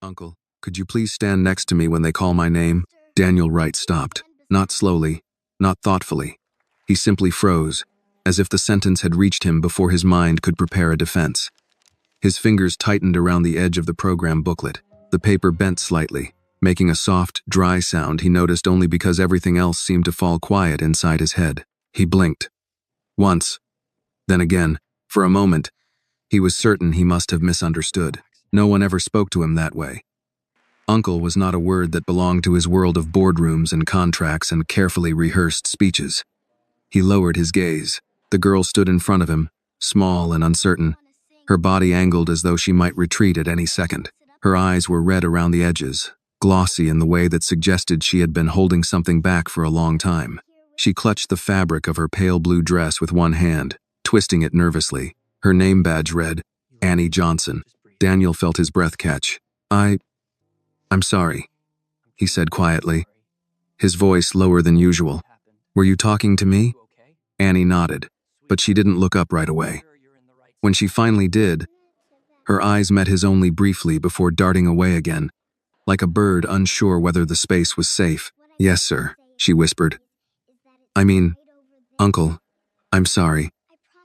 Uncle, could you please stand next to me when they call my name? Daniel Wright stopped, not slowly, not thoughtfully. He simply froze, as if the sentence had reached him before his mind could prepare a defense. His fingers tightened around the edge of the program booklet. The paper bent slightly, making a soft, dry sound he noticed only because everything else seemed to fall quiet inside his head. He blinked. Once. Then again, for a moment, he was certain he must have misunderstood. No one ever spoke to him that way. Uncle was not a word that belonged to his world of boardrooms and contracts and carefully rehearsed speeches. He lowered his gaze. The girl stood in front of him, small and uncertain, her body angled as though she might retreat at any second. Her eyes were red around the edges, glossy in the way that suggested she had been holding something back for a long time. She clutched the fabric of her pale blue dress with one hand, twisting it nervously. Her name badge read, Annie Johnson. Daniel felt his breath catch. I'm sorry, he said quietly, his voice lower than usual. Were you talking to me? Annie nodded, but she didn't look up right away. When she finally did, her eyes met his only briefly before darting away again, like a bird unsure whether the space was safe. Yes, sir, she whispered. Uncle, I'm sorry.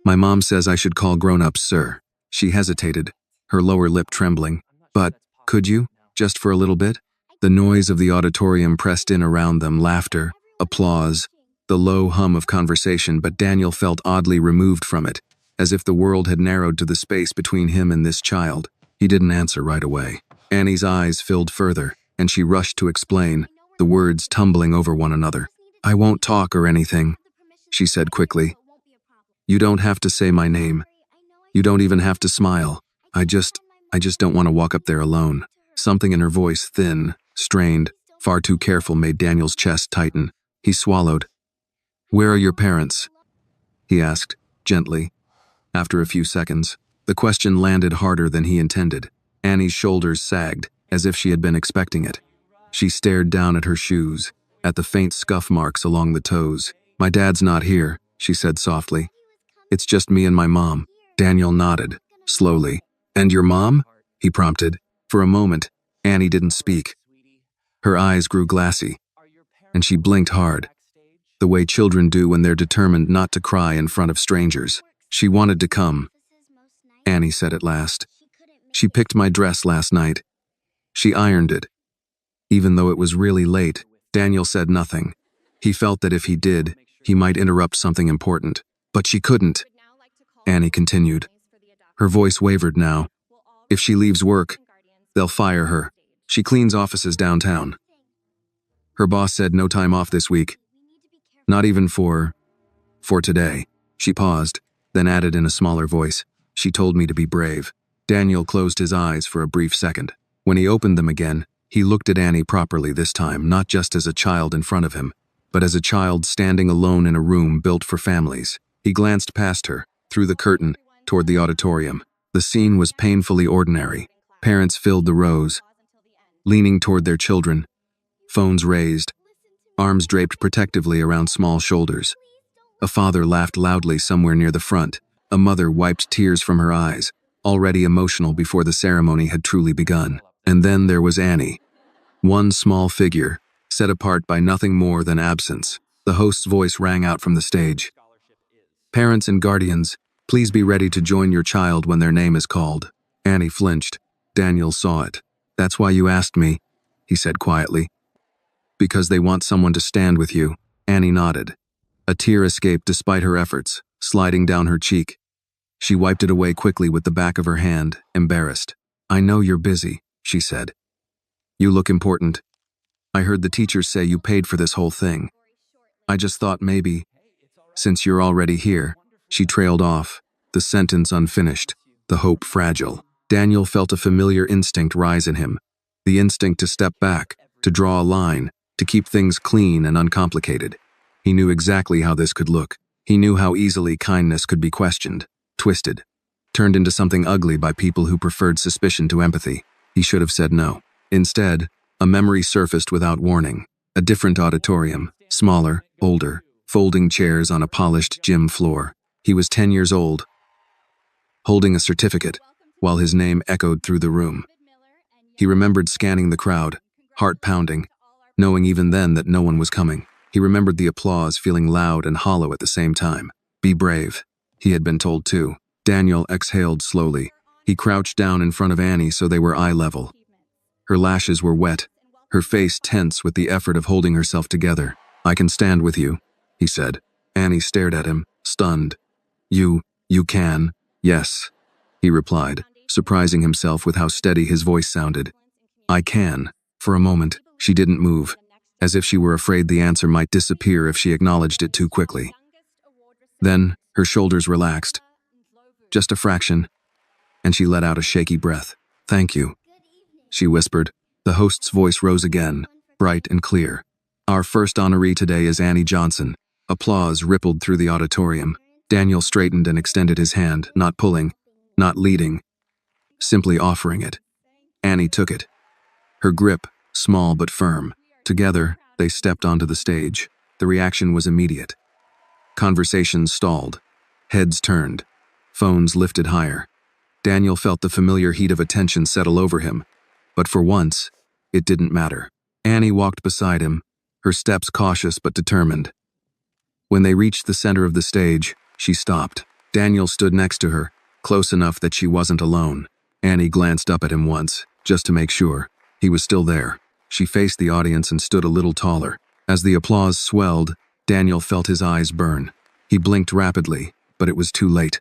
My mom says I should call grown-ups sir. She hesitated, her lower lip trembling. But, could you, just for a little bit? The noise of the auditorium pressed in around them, laughter, applause, the low hum of conversation, but Daniel felt oddly removed from it, as if the world had narrowed to the space between him and this child. He didn't answer right away. Annie's eyes filled further, and she rushed to explain, the words tumbling over one another. I won't talk or anything, she said quickly. You don't have to say my name. You don't even have to smile. I just don't want to walk up there alone. Something in her voice, thin, strained, far too careful, made Daniel's chest tighten. He swallowed. Where are your parents? He asked, gently. After a few seconds, the question landed harder than he intended. Annie's shoulders sagged, as if she had been expecting it. She stared down at her shoes, at the faint scuff marks along the toes. My dad's not here, she said softly. It's just me and my mom. Daniel nodded, slowly. And your mom? He prompted. For a moment, Annie didn't speak. Her eyes grew glassy, and she blinked hard, the way children do when they're determined not to cry in front of strangers. She wanted to come, Annie said at last. She picked my dress last night. She ironed it. Even though it was really late, Daniel said nothing. He felt that if he did, he might interrupt something important. But she couldn't, Annie continued. Her voice wavered now. If she leaves work, they'll fire her. She cleans offices downtown. Her boss said no time off this week. Not even for today. She paused, then added in a smaller voice. She told me to be brave. Daniel closed his eyes for a brief second. When he opened them again, he looked at Annie properly this time, not just as a child in front of him, but as a child standing alone in a room built for families. He glanced past her, through the curtain, toward the auditorium. The scene was painfully ordinary. Parents filled the rows, leaning toward their children, phones raised, arms draped protectively around small shoulders. A father laughed loudly somewhere near the front. A mother wiped tears from her eyes, already emotional before the ceremony had truly begun. And then there was Annie. One small figure, set apart by nothing more than absence. The host's voice rang out from the stage. Parents and guardians, please be ready to join your child when their name is called. Annie flinched. Daniel saw it. That's why you asked me, he said quietly. Because they want someone to stand with you. Annie nodded. A tear escaped despite her efforts, sliding down her cheek. She wiped it away quickly with the back of her hand, embarrassed. I know you're busy, she said. You look important. I heard the teachers say you paid for this whole thing. I just thought maybe, since you're already here. She trailed off, the sentence unfinished, the hope fragile. Daniel felt a familiar instinct rise in him, the instinct to step back, to draw a line, to keep things clean and uncomplicated. He knew exactly how this could look. He knew how easily kindness could be questioned, twisted, turned into something ugly by people who preferred suspicion to empathy. He should have said no. Instead, a memory surfaced without warning. A different auditorium, smaller, older, folding chairs on a polished gym floor. He was 10 years old, holding a certificate, while his name echoed through the room. He remembered scanning the crowd, heart pounding, knowing even then that no one was coming. He remembered the applause feeling loud and hollow at the same time. Be brave, he had been told too. Daniel exhaled slowly. He crouched down in front of Annie so they were eye level. Her lashes were wet, her face tense with the effort of holding herself together. I can stand with you, he said. Annie stared at him, stunned. You can? Yes, he replied, surprising himself with how steady his voice sounded. I can. For a moment, she didn't move, as if she were afraid the answer might disappear if she acknowledged it too quickly. Then, her shoulders relaxed. Just a fraction, and she let out a shaky breath. Thank you, she whispered. The host's voice rose again, bright and clear. Our first honoree today is Annie Johnson. Applause rippled through the auditorium. Daniel straightened and extended his hand, not pulling, not leading, simply offering it. Annie took it. Her grip, small but firm. Together, they stepped onto the stage. The reaction was immediate. Conversations stalled. Heads turned. Phones lifted higher. Daniel felt the familiar heat of attention settle over him. But for once, it didn't matter. Annie walked beside him, her steps cautious but determined. When they reached the center of the stage, she stopped. Daniel stood next to her, close enough that she wasn't alone. Annie glanced up at him once, just to make sure. He was still there. She faced the audience and stood a little taller. As the applause swelled, Daniel felt his eyes burn. He blinked rapidly, but it was too late.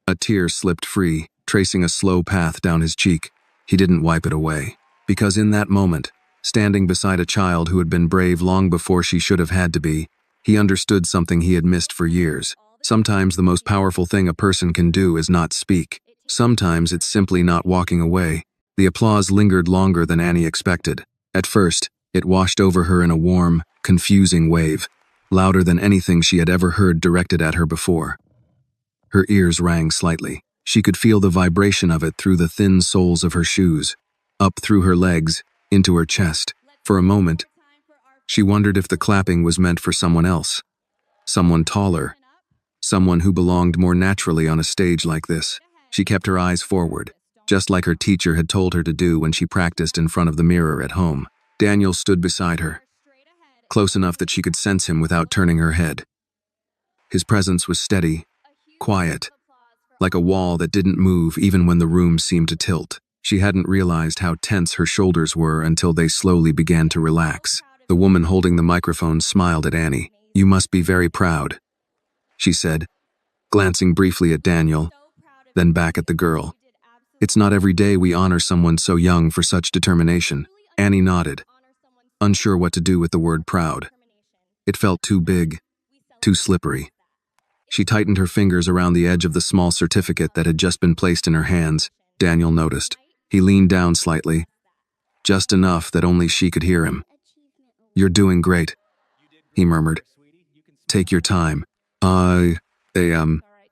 A tear slipped free, tracing a slow path down his cheek. He didn't wipe it away, because in that moment, standing beside a child who had been brave long before she should have had to be, he understood something he had missed for years. Sometimes the most powerful thing a person can do is not speak. Sometimes it's simply not walking away. The applause lingered longer than Annie expected. At first, it washed over her in a warm, confusing wave, louder than anything she had ever heard directed at her before. Her ears rang slightly. She could feel the vibration of it through the thin soles of her shoes, up through her legs, into her chest. For a moment, she wondered if the clapping was meant for someone else. Someone taller. Someone who belonged more naturally on a stage like this. She kept her eyes forward, just like her teacher had told her to do when she practiced in front of the mirror at home. Daniel stood beside her, close enough that she could sense him without turning her head. His presence was steady, quiet, like a wall that didn't move even when the room seemed to tilt. She hadn't realized how tense her shoulders were until they slowly began to relax. The woman holding the microphone smiled at Annie. You must be very proud, she said, glancing briefly at Daniel, then back at the girl. It's not every day we honor someone so young for such determination. Annie nodded, unsure what to do with the word proud. It felt too big, too slippery. She tightened her fingers around the edge of the small certificate that had just been placed in her hands. Daniel noticed. He leaned down slightly, just enough that only she could hear him. You're doing great, he murmured. Take your time.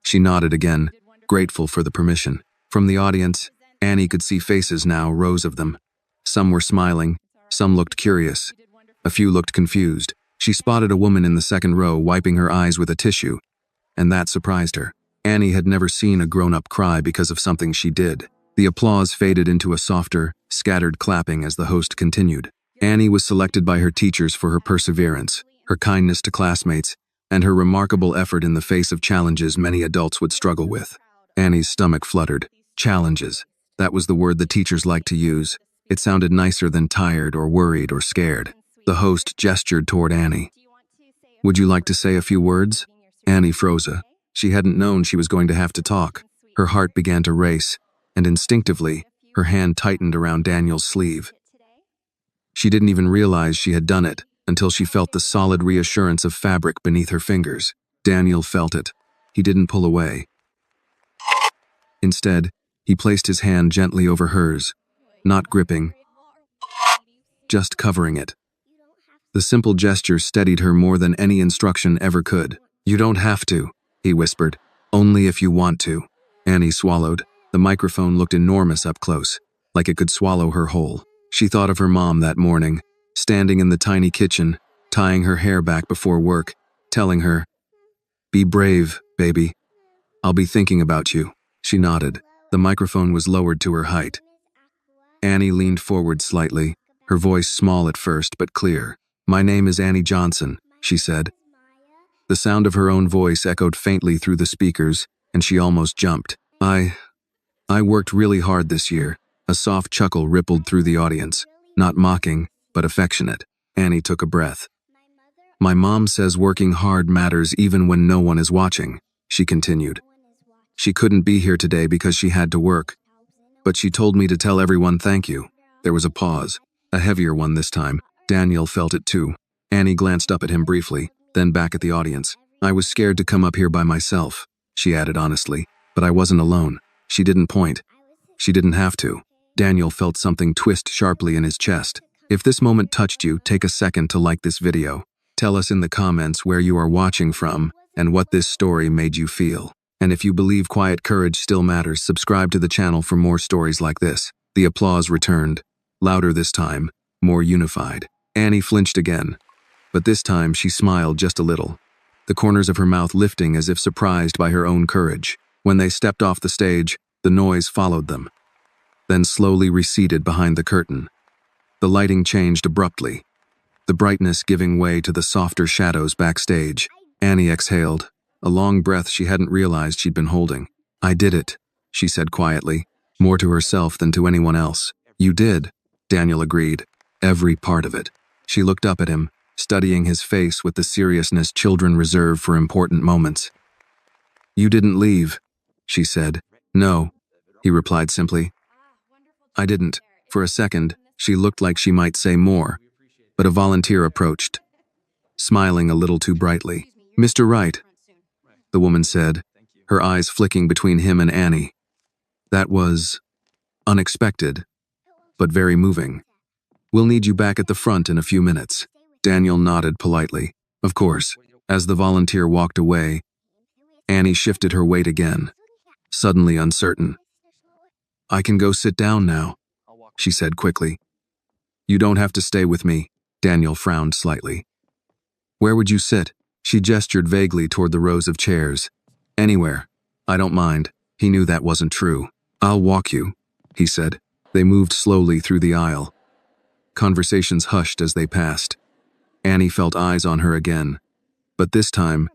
She nodded again, grateful for the permission. From the audience, Annie could see faces now, rows of them. Some were smiling, some looked curious. A few looked confused. She spotted a woman in the second row wiping her eyes with a tissue, and that surprised her. Annie had never seen a grown-up cry because of something she did. The applause faded into a softer, scattered clapping as the host continued. Annie was selected by her teachers for her perseverance, her kindness to classmates, and her remarkable effort in the face of challenges many adults would struggle with. Annie's stomach fluttered. Challenges. That was the word the teachers liked to use. It sounded nicer than tired or worried or scared. The host gestured toward Annie. Would you like to say a few words? Annie froze. She hadn't known she was going to have to talk. Her heart began to race, and instinctively, her hand tightened around Daniel's sleeve. She didn't even realize she had done it until she felt the solid reassurance of fabric beneath her fingers. Daniel felt it. He didn't pull away. Instead, he placed his hand gently over hers, not gripping, just covering it. The simple gesture steadied her more than any instruction ever could. You don't have to, he whispered. Only if you want to. Annie swallowed. The microphone looked enormous up close, like it could swallow her whole. She thought of her mom that morning, standing in the tiny kitchen, tying her hair back before work, telling her, "Be brave, baby. I'll be thinking about you." She nodded. The microphone was lowered to her height. Annie leaned forward slightly, her voice small at first but clear. "My name is Annie Johnson," she said. The sound of her own voice echoed faintly through the speakers, and she almost jumped. I worked really hard this year." A soft chuckle rippled through the audience, not mocking, but affectionate. Annie took a breath. "My mom says working hard matters even when no one is watching," she continued. "She couldn't be here today because she had to work, but she told me to tell everyone thank you." There was a pause, a heavier one this time. Daniel felt it too. Annie glanced up at him briefly, then back at the audience. "I was scared to come up here by myself," she added honestly, "but I wasn't alone." She didn't point. She didn't have to. Daniel felt something twist sharply in his chest. If this moment touched you, take a second to like this video. Tell us in the comments where you are watching from and what this story made you feel. And if you believe quiet courage still matters, subscribe to the channel for more stories like this. The applause returned, louder this time, more unified. Annie flinched again, but this time she smiled just a little, the corners of her mouth lifting as if surprised by her own courage. When they stepped off the stage, the noise followed them, then slowly receded behind the curtain. The lighting changed abruptly, the brightness giving way to the softer shadows backstage. Annie exhaled, a long breath she hadn't realized she'd been holding. "I did it," she said quietly, more to herself than to anyone else. "You did," Daniel agreed. "Every part of it." She looked up at him, studying his face with the seriousness children reserve for important moments. "You didn't leave," she said. "No," he replied simply. "I didn't." For a second, she looked like she might say more, but a volunteer approached, smiling a little too brightly. "Mr. Wright," the woman said, her eyes flicking between him and Annie. "That was unexpected, but very moving. We'll need you back at the front in a few minutes." Daniel nodded politely. "Of course." As the volunteer walked away, Annie shifted her weight again, suddenly uncertain. "I can go sit down now," she said quickly. "You don't have to stay with me." Daniel frowned slightly. "Where would you sit?" She gestured vaguely toward the rows of chairs. "Anywhere. I don't mind." He knew that wasn't true. "I'll walk you," he said. They moved slowly through the aisle. Conversations hushed as they passed. Annie felt eyes on her again, but this time,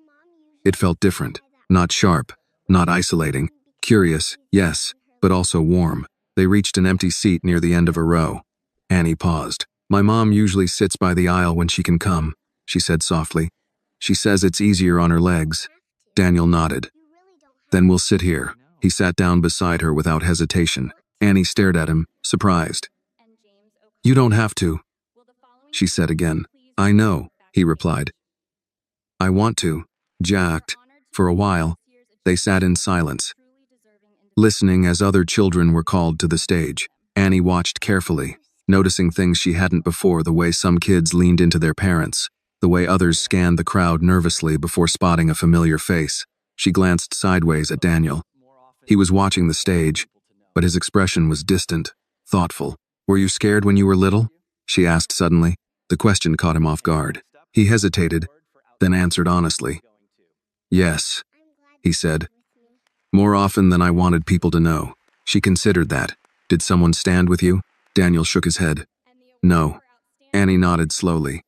it felt different. Not sharp, not isolating. Curious, yes, but also warm. They reached an empty seat near the end of a row. Annie paused. "My mom usually sits by the aisle when she can come," she said softly. "She says it's easier on her legs." Daniel nodded. "Then we'll sit here." He sat down beside her without hesitation. Annie stared at him, surprised. "You don't have to," she said again. "I know," he replied. "I want to." Jacked. For a while, they sat in silence, listening as other children were called to the stage. Annie watched carefully, noticing things she hadn't before: the way some kids leaned into their parents, the way others scanned the crowd nervously before spotting a familiar face. She glanced sideways at Daniel. He was watching the stage, but his expression was distant, thoughtful. "Were you scared when you were little?" she asked suddenly. The question caught him off guard. He hesitated, then answered honestly. "Yes," he said. "More often than I wanted people to know." She considered that. "Did someone stand with you?" Daniel shook his head. "No." Annie nodded slowly.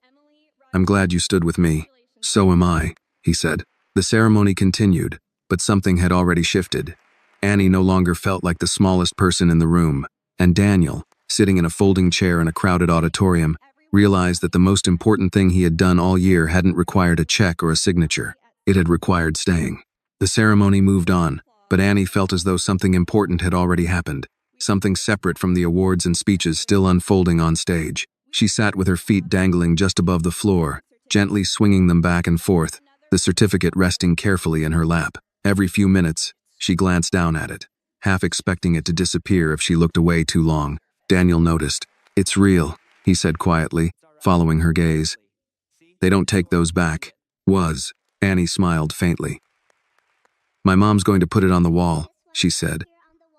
"I'm glad you stood with me." "So am I," he said. The ceremony continued, but something had already shifted. Annie no longer felt like the smallest person in the room, and Daniel, sitting in a folding chair in a crowded auditorium, realized that the most important thing he had done all year hadn't required a check or a signature. It had required staying. The ceremony moved on, but Annie felt as though something important had already happened, something separate from the awards and speeches still unfolding on stage. She sat with her feet dangling just above the floor, gently swinging them back and forth, the certificate resting carefully in her lap. Every few minutes, she glanced down at it, half expecting it to disappear if she looked away too long. Daniel noticed. "It's real," he said quietly, following her gaze. "They don't take those back." "Was." Annie smiled faintly. "My mom's going to put it on the wall," she said,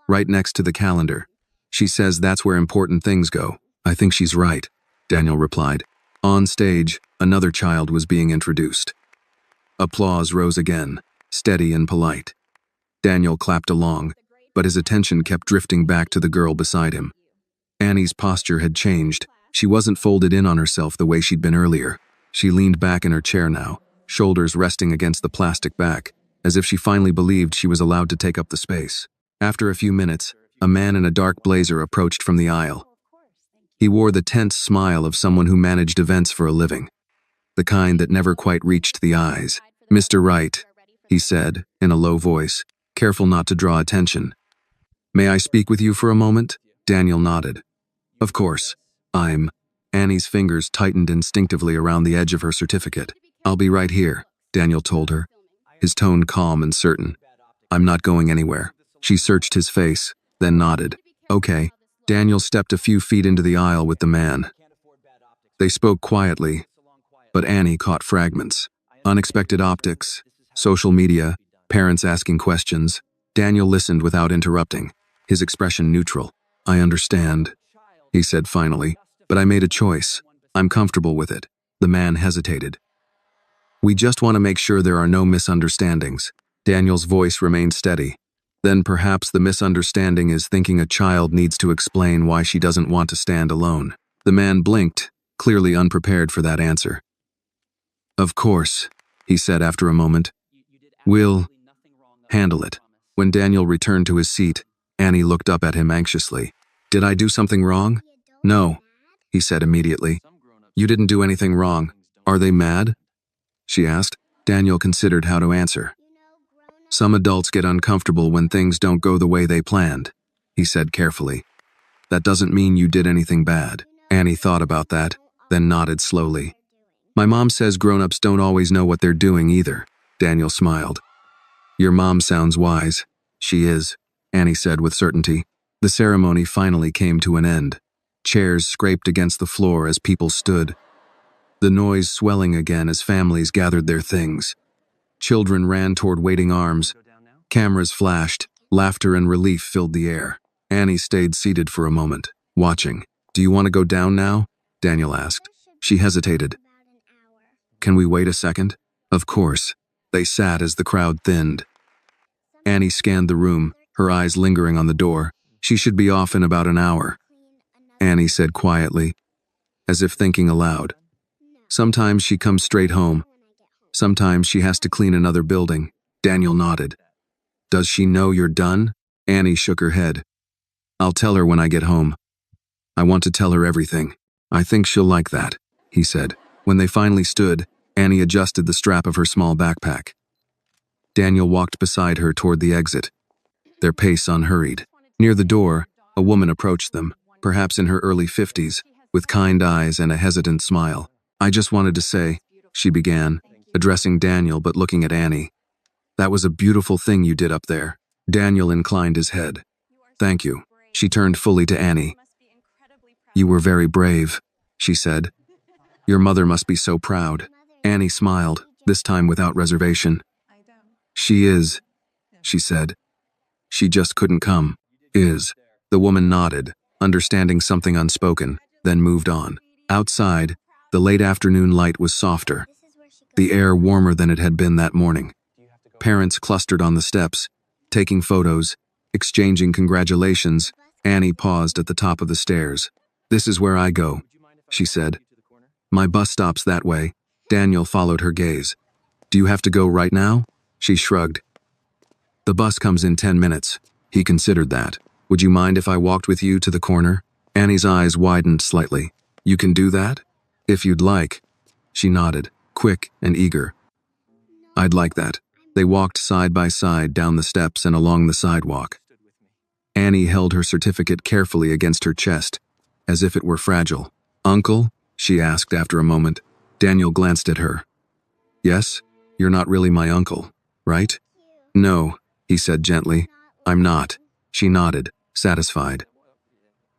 "right next to the calendar. She says that's where important things go." "I think she's right," Daniel replied. On stage, another child was being introduced. Applause rose again, steady and polite. Daniel clapped along, but his attention kept drifting back to the girl beside him. Annie's posture had changed. She wasn't folded in on herself the way she'd been earlier. She leaned back in her chair now, shoulders resting against the plastic back, as if she finally believed she was allowed to take up the space. After a few minutes, a man in a dark blazer approached from the aisle. He wore the tense smile of someone who managed events for a living, the kind that never quite reached the eyes. "Mr. Wright," he said, in a low voice, careful not to draw attention. "May I speak with you for a moment?" Daniel nodded. "Of course. Annie's fingers tightened instinctively around the edge of her certificate. "I'll be right here," Daniel told her, his tone calm and certain. "I'm not going anywhere." She searched his face, then nodded. "Okay." Daniel stepped a few feet into the aisle with the man. They spoke quietly, but Annie caught fragments. Unexpected optics, social media, parents asking questions. Daniel listened without interrupting, his expression neutral. "I understand," he said finally, "but I made a choice. I'm comfortable with it." The man hesitated. "We just want to make sure there are no misunderstandings." Daniel's voice remained steady. "Then perhaps the misunderstanding is thinking a child needs to explain why she doesn't want to stand alone." The man blinked, clearly unprepared for that answer. "Of course," he said after a moment. "We'll handle it." When Daniel returned to his seat, Annie looked up at him anxiously. "Did I do something wrong?" "No," he said immediately. "You didn't do anything wrong. Are they mad?" she asked. Daniel considered how to answer. "Some adults get uncomfortable when things don't go the way they planned," he said carefully. "That doesn't mean you did anything bad." Annie thought about that, then nodded slowly. "My mom says grown-ups don't always know what they're doing either." Daniel smiled. "Your mom sounds wise." "She is," Annie said with certainty. The ceremony finally came to an end. Chairs scraped against the floor as people stood, the noise swelling again as families gathered their things. Children ran toward waiting arms. Cameras flashed. Laughter and relief filled the air. Annie stayed seated for a moment, watching. "Do you want to go down now?" Daniel asked. She hesitated. "Can we wait a second?" "Of course." They sat as the crowd thinned. Annie scanned the room, her eyes lingering on the door. "She should be off in about an hour," Annie said quietly, as if thinking aloud. "Sometimes she comes straight home. Sometimes she has to clean another building." Daniel nodded. "Does she know you're done?" Annie shook her head. "I'll tell her when I get home. I want to tell her everything. I think she'll like that," he said. When they finally stood, Annie adjusted the strap of her small backpack. Daniel walked beside her toward the exit, their pace unhurried. Near the door, a woman approached them, perhaps in her early 50s, with kind eyes and a hesitant smile. "I just wanted to say," she began, addressing Daniel but looking at Annie. "That was a beautiful thing you did up there." Daniel inclined his head. "Thank you." She turned fully to Annie. "You were very brave," she said. "Your mother must be so proud." Annie smiled, this time without reservation. "She is," she said. "She just couldn't come." "Is." The woman nodded, understanding something unspoken, then moved on. Outside, the late afternoon light was softer, the air warmer than it had been that morning. Parents clustered on the steps, taking photos, exchanging congratulations. Annie paused at the top of the stairs. "This is where I go," she said. "My bus stops that way." Daniel followed her gaze. "Do you have to go right now?" She shrugged. "The bus comes in 10 minutes. He considered that. "Would you mind if I walked with you to the corner?" Annie's eyes widened slightly. "You can do that?" "If you'd like." She nodded, quick and eager. "I'd like that." They walked side by side down the steps and along the sidewalk. Annie held her certificate carefully against her chest, as if it were fragile. "Uncle?" she asked after a moment. Daniel glanced at her. "Yes? You're not really my uncle, right?" "No," he said gently. "I'm not." She nodded, satisfied.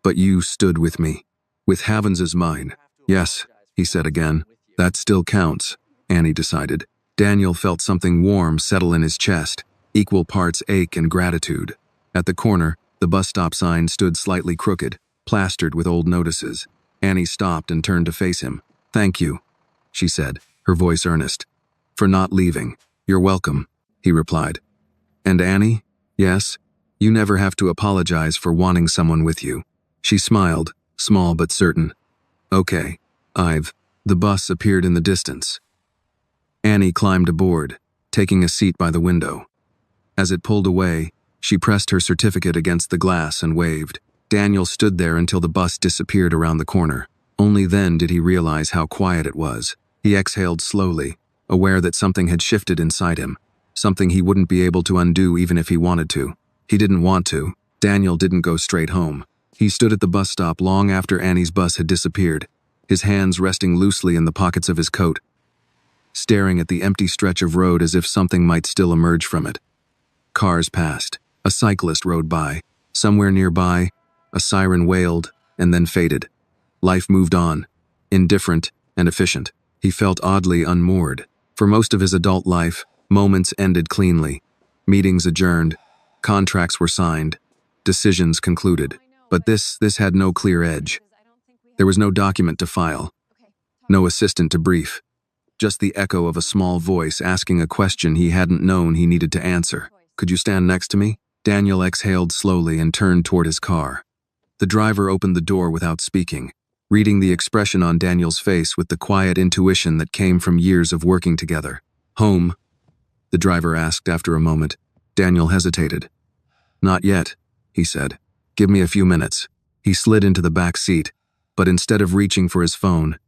"But you stood with me. With Havens as mine." "Yes," he said again. "That still counts," Annie decided. Daniel felt something warm settle in his chest, equal parts ache and gratitude. At the corner, the bus stop sign stood slightly crooked, plastered with old notices. Annie stopped and turned to face him. "Thank you," she said, her voice earnest. "For not leaving." "You're welcome," he replied. "And Annie?" "Yes? You never have to apologize for wanting someone with you." She smiled, small but certain. Okay, The bus appeared in the distance. Annie climbed aboard, taking a seat by the window. As it pulled away, she pressed her certificate against the glass and waved. Daniel stood there until the bus disappeared around the corner. Only then did he realize how quiet it was. He exhaled slowly, aware that something had shifted inside him, something he wouldn't be able to undo even if he wanted to. He didn't want to. Daniel didn't go straight home. He stood at the bus stop long after Annie's bus had disappeared, his hands resting loosely in the pockets of his coat, staring at the empty stretch of road as if something might still emerge from it. Cars passed. A cyclist rode by. Somewhere nearby, a siren wailed and then faded. Life moved on, indifferent and efficient. He felt oddly unmoored. For most of his adult life, moments ended cleanly. Meetings adjourned, contracts were signed, decisions concluded. But this had no clear edge. There was no document to file, no assistant to brief, just the echo of a small voice asking a question he hadn't known he needed to answer. Could you stand next to me? Daniel exhaled slowly and turned toward his car. The driver opened the door without speaking, reading the expression on Daniel's face with the quiet intuition that came from years of working together. Home? The driver asked after a moment. Daniel hesitated. Not yet, he said. Give me a few minutes. He slid into the back seat, but instead of reaching for his phone,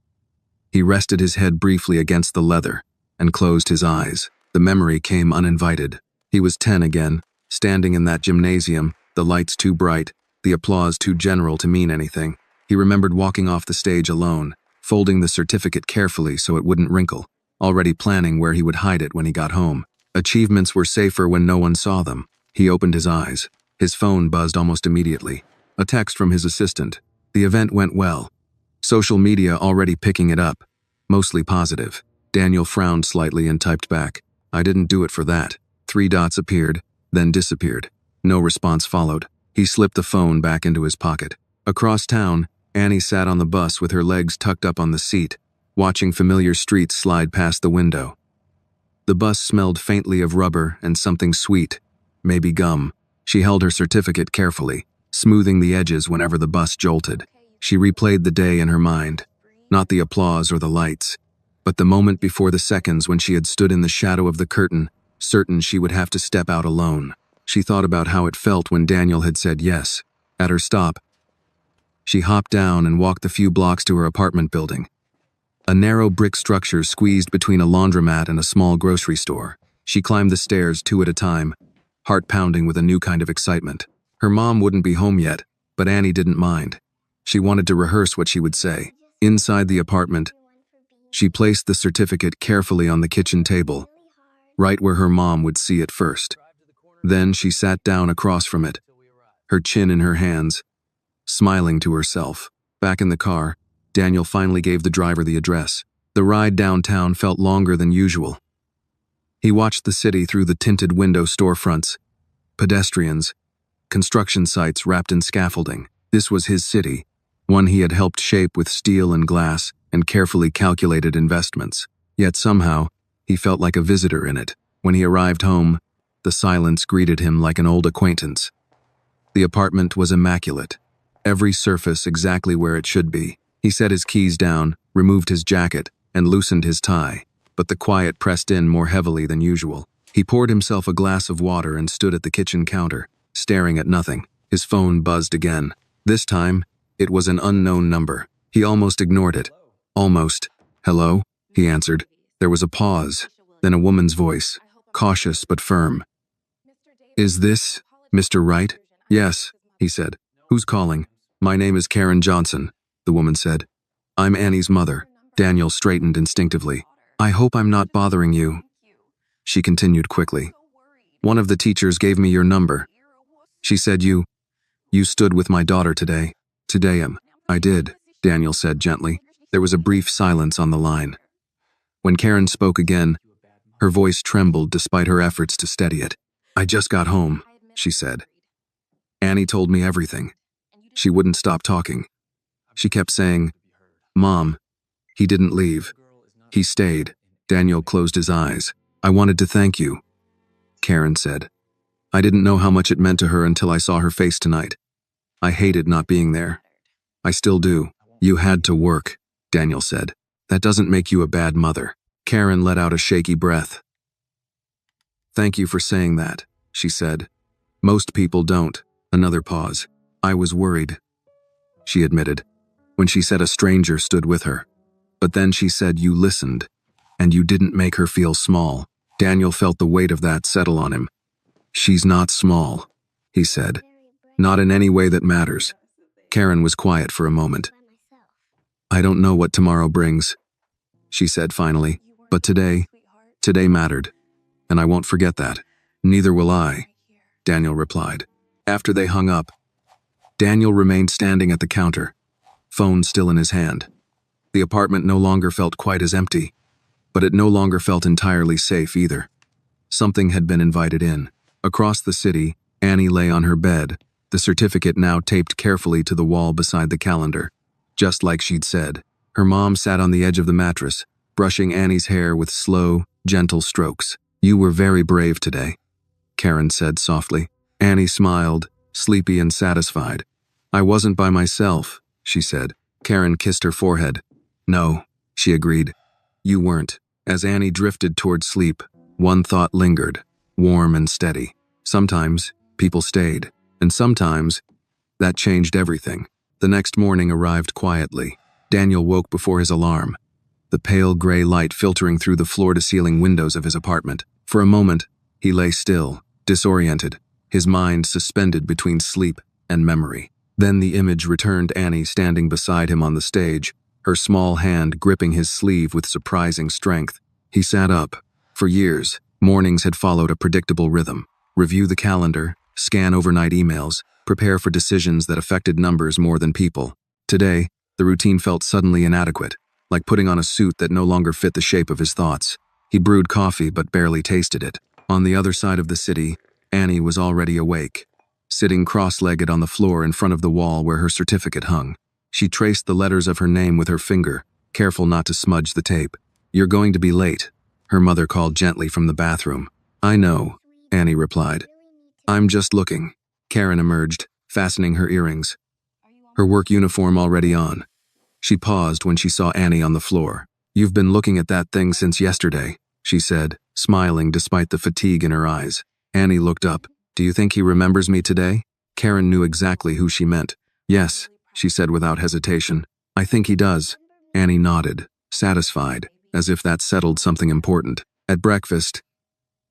he rested his head briefly against the leather and closed his eyes. The memory came uninvited. He was 10 again, standing in that gymnasium, the lights too bright, the applause too general to mean anything. He remembered walking off the stage alone, folding the certificate carefully so it wouldn't wrinkle, already planning where he would hide it when he got home. Achievements were safer when no one saw them. He opened his eyes. His phone buzzed almost immediately. A text from his assistant. The event went well. Social media already picking it up. Mostly positive. Daniel frowned slightly and typed back. I didn't do it for that. 3 dots appeared, then disappeared. No response followed. He slipped the phone back into his pocket. Across town, Annie sat on the bus with her legs tucked up on the seat, watching familiar streets slide past the window. The bus smelled faintly of rubber and something sweet, maybe gum. She held her certificate carefully, smoothing the edges whenever the bus jolted. She replayed the day in her mind, not the applause or the lights, but the moment before the seconds when she had stood in the shadow of the curtain, certain she would have to step out alone. She thought about how it felt when Daniel had said yes. At her stop, she hopped down and walked the few blocks to her apartment building. A narrow brick structure squeezed between a laundromat and a small grocery store. She climbed the stairs 2 at a time, heart pounding with a new kind of excitement. Her mom wouldn't be home yet, but Annie didn't mind. She wanted to rehearse what she would say. Inside the apartment, she placed the certificate carefully on the kitchen table, right where her mom would see it first. Then she sat down across from it, her chin in her hands, smiling to herself. Back in the car, Daniel finally gave the driver the address. The ride downtown felt longer than usual. He watched the city through the tinted window storefronts, pedestrians, construction sites wrapped in scaffolding. This was his city, one he had helped shape with steel and glass and carefully calculated investments. Yet somehow, he felt like a visitor in it. When he arrived home, the silence greeted him like an old acquaintance. The apartment was immaculate, every surface exactly where it should be. He set his keys down, removed his jacket, and loosened his tie, but the quiet pressed in more heavily than usual. He poured himself a glass of water and stood at the kitchen counter, staring at nothing. His phone buzzed again. This time, it was an unknown number. He almost ignored it. Almost. Hello? He answered. There was a pause, then a woman's voice, cautious but firm. Is this Mr. Wright? Yes, he said. Who's calling? My name is Karen Johnson, the woman said. I'm Annie's mother. Daniel straightened instinctively. I hope I'm not bothering you. She continued quickly. One of the teachers gave me your number. She said you stood with my daughter today. Today, I did, Daniel said gently. There was a brief silence on the line. When Karen spoke again, her voice trembled despite her efforts to steady it. I just got home, she said. Annie told me everything. She wouldn't stop talking. She kept saying, Mom, he didn't leave. He stayed. Daniel closed his eyes. I wanted to thank you, Karen said. I didn't know how much it meant to her until I saw her face tonight. I hated not being there. I still do. You had to work, Daniel said. That doesn't make you a bad mother. Karen let out a shaky breath. Thank you for saying that, she said. Most people don't. Another pause. I was worried, she admitted, when she said a stranger stood with her. But then she said you listened, and you didn't make her feel small. Daniel felt the weight of that settle on him. She's not small, he said. Not in any way that matters. Karen was quiet for a moment. I don't know what tomorrow brings, she said finally, but today mattered, and I won't forget that. Neither will I, Daniel replied. After they hung up, Daniel remained standing at the counter, phone still in his hand. The apartment no longer felt quite as empty, but it no longer felt entirely safe either. Something had been invited in. Across the city, Annie lay on her bed, the certificate now taped carefully to the wall beside the calendar. Just like she'd said, her mom sat on the edge of the mattress, brushing Annie's hair with slow, gentle strokes. You were very brave today, Karen said softly. Annie smiled, sleepy and satisfied. I wasn't by myself, she said. Karen kissed her forehead. No, she agreed. You weren't. As Annie drifted toward sleep, one thought lingered, warm and steady. Sometimes, people stayed, and sometimes, that changed everything. The next morning arrived quietly. Daniel woke before his alarm, the pale gray light filtering through the floor-to-ceiling windows of his apartment. For a moment, he lay still, disoriented, his mind suspended between sleep and memory. Then the image returned, Annie standing beside him on the stage, her small hand gripping his sleeve with surprising strength. He sat up. For years, mornings had followed a predictable rhythm. Review the calendar, scan overnight emails, prepare for decisions that affected numbers more than people. Today, the routine felt suddenly inadequate, like putting on a suit that no longer fit the shape of his thoughts. He brewed coffee but barely tasted it. On the other side of the city, Annie was already awake, sitting cross-legged on the floor in front of the wall where her certificate hung. She traced the letters of her name with her finger, careful not to smudge the tape. You're going to be late, her mother called gently from the bathroom. I know, Annie replied. I'm just looking. Karen emerged, fastening her earrings, her work uniform already on. She paused when she saw Annie on the floor. You've been looking at that thing since yesterday, she said, smiling despite the fatigue in her eyes. Annie looked up. Do you think he remembers me today? Karen knew exactly who she meant. Yes, she said without hesitation. I think he does. Annie nodded, satisfied, as if that settled something important. At breakfast,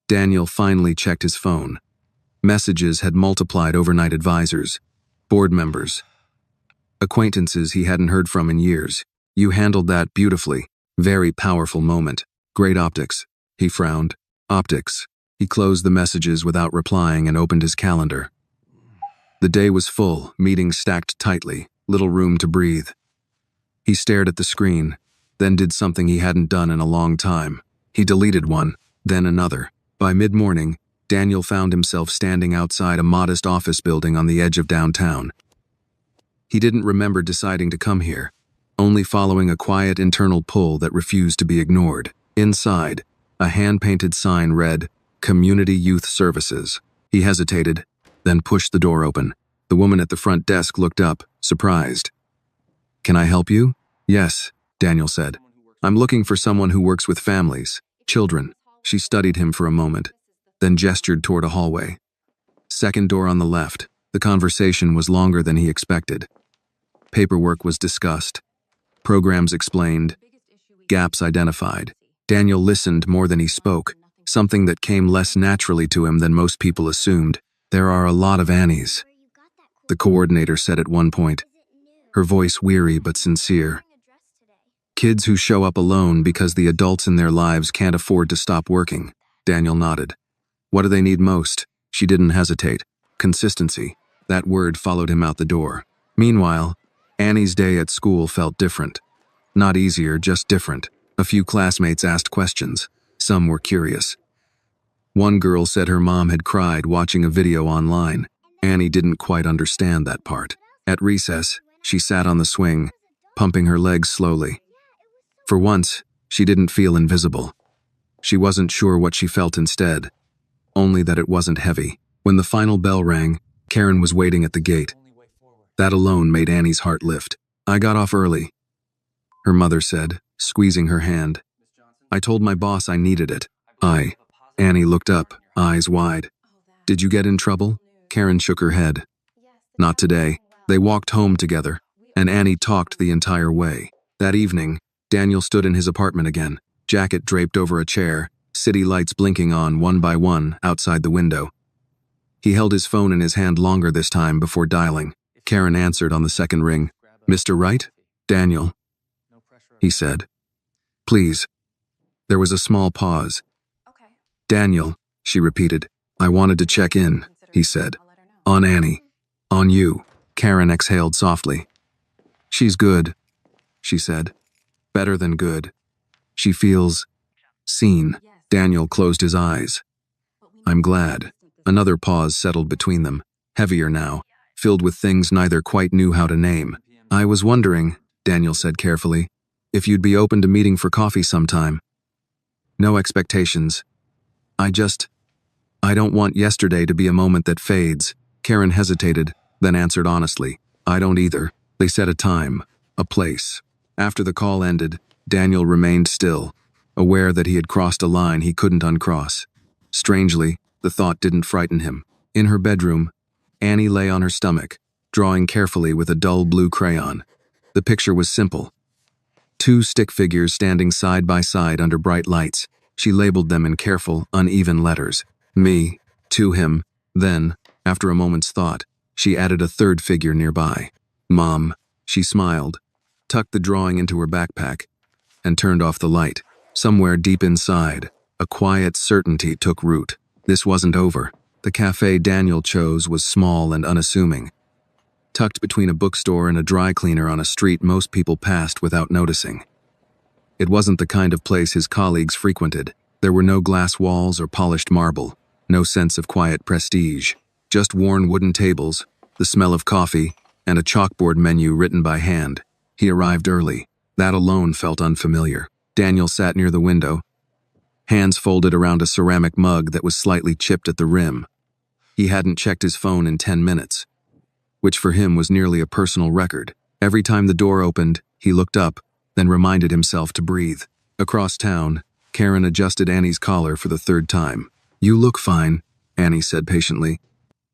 Daniel finally checked his phone. Messages had multiplied. Overnight advisors, board members, acquaintances he hadn't heard from in years. You handled that beautifully. Very powerful moment. Great optics. He frowned. Optics. He closed the messages without replying and opened his calendar. The day was full, meetings stacked tightly, little room to breathe. He stared at the screen, then did something he hadn't done in a long time. He deleted one, then another. By mid-morning, Daniel found himself standing outside a modest office building on the edge of downtown. He didn't remember deciding to come here, only following a quiet internal pull that refused to be ignored. Inside, a hand-painted sign read, Community Youth Services. He hesitated, then pushed the door open. The woman at the front desk looked up, surprised. Can I help you? Yes, Daniel said. I'm looking for someone who works with families, children. She studied him for a moment, then gestured toward a hallway. Second door on the left. The conversation was longer than he expected. Paperwork was discussed. Programs explained. Gaps identified. Daniel listened more than he spoke, something that came less naturally to him than most people assumed. There are a lot of Annies, the coordinator said at one point, her voice weary but sincere. Kids who show up alone because the adults in their lives can't afford to stop working. Daniel nodded. What do they need most? She didn't hesitate. Consistency. That word followed him out the door. Meanwhile, Annie's day at school felt different. Not easier, just different. A few classmates asked questions. Some were curious. One girl said her mom had cried watching a video online. Annie didn't quite understand that part. At recess, she sat on the swing, pumping her legs slowly. For once, she didn't feel invisible. She wasn't sure what she felt instead, only that it wasn't heavy. When the final bell rang, Karen was waiting at the gate. That alone made Annie's heart lift. I got off early, her mother said, squeezing her hand. I told my boss I needed it. Annie looked up, eyes wide. Did you get in trouble? Karen shook her head. Not today. They walked home together, and Annie talked the entire way. That evening, Daniel stood in his apartment again, jacket draped over a chair, city lights blinking on one by one outside the window. He held his phone in his hand longer this time before dialing. Karen answered on the second ring. Mr. Wright? Daniel, he said. Please. There was a small pause. Daniel, she repeated. I wanted to check in, he said. On Annie. On you. Karen exhaled softly. She's good, she said. Better than good. She feels seen. Daniel closed his eyes. I'm glad. Another pause settled between them, heavier now, filled with things neither quite knew how to name. I was wondering, Daniel said carefully, if you'd be open to meeting for coffee sometime. No expectations. I don't want yesterday to be a moment that fades. Karen hesitated, then answered honestly. I don't either. They set a time, a place. After the call ended, Daniel remained still, aware that he had crossed a line he couldn't uncross. Strangely, the thought didn't frighten him. In her bedroom, Annie lay on her stomach, drawing carefully with a dull blue crayon. The picture was simple. Two stick figures standing side by side under bright lights. She labeled them in careful, uneven letters. Me, to him. Then, after a moment's thought, she added a third figure nearby. Mom, she smiled, tucked the drawing into her backpack, and turned off the light. Somewhere deep inside, a quiet certainty took root. This wasn't over. The cafe Daniel chose was small and unassuming. Tucked between a bookstore and a dry cleaner on a street most people passed without noticing. It wasn't the kind of place his colleagues frequented. There were no glass walls or polished marble, no sense of quiet prestige. Just worn wooden tables, the smell of coffee, and a chalkboard menu written by hand. He arrived early. That alone felt unfamiliar. Daniel sat near the window, hands folded around a ceramic mug that was slightly chipped at the rim. He hadn't checked his phone in 10 minutes, which for him was nearly a personal record. Every time the door opened, he looked up, then reminded himself to breathe. Across town, Karen adjusted Annie's collar for the third time. You look fine, Annie said patiently.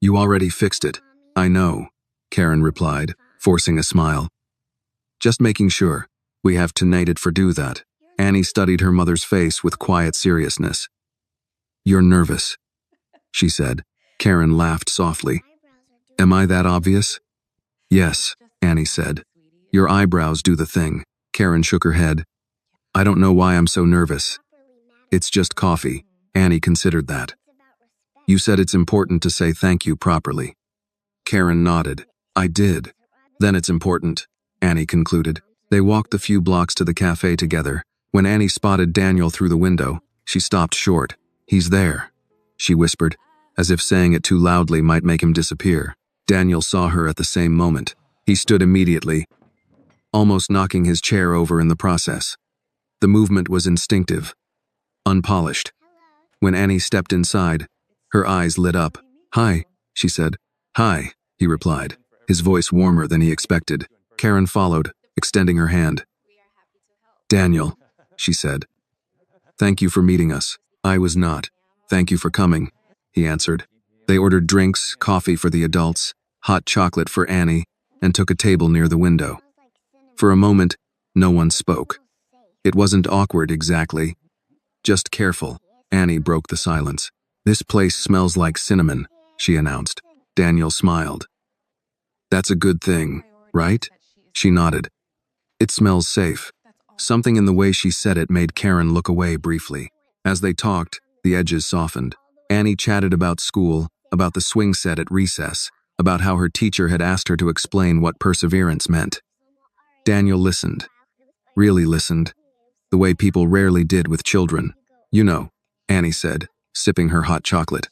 You already fixed it. I know, Karen replied, forcing a smile. Just making sure. We have tonight it for do that. Annie studied her mother's face with quiet seriousness. You're nervous, she said. Karen laughed softly. Am I that obvious? Yes, Annie said. Your eyebrows do the thing. Karen shook her head. I don't know why I'm so nervous. It's just coffee. Annie considered that. You said it's important to say thank you properly. Karen nodded. I did. Then it's important, Annie concluded. They walked the few blocks to the cafe together. When Annie spotted Daniel through the window, she stopped short. He's there, she whispered, as if saying it too loudly might make him disappear. Daniel saw her at the same moment. He stood immediately, almost knocking his chair over in the process. The movement was instinctive, unpolished. When Annie stepped inside, her eyes lit up. Hi, she said. Hi, he replied, his voice warmer than he expected. Karen followed, extending her hand. Daniel, she said. Thank you for meeting us. I was not. Thank you for coming, he answered. They ordered drinks, coffee for the adults, hot chocolate for Annie, and took a table near the window. For a moment, no one spoke. It wasn't awkward exactly, just careful. Annie broke the silence. This place smells like cinnamon, she announced. Daniel smiled. That's a good thing, right? She nodded. It smells safe. Something in the way she said it made Karen look away briefly. As they talked, the edges softened. Annie chatted about school, about the swing set at recess, about how her teacher had asked her to explain what perseverance meant. Daniel listened. Really listened. The way people rarely did with children. You know, Annie said, sipping her hot chocolate.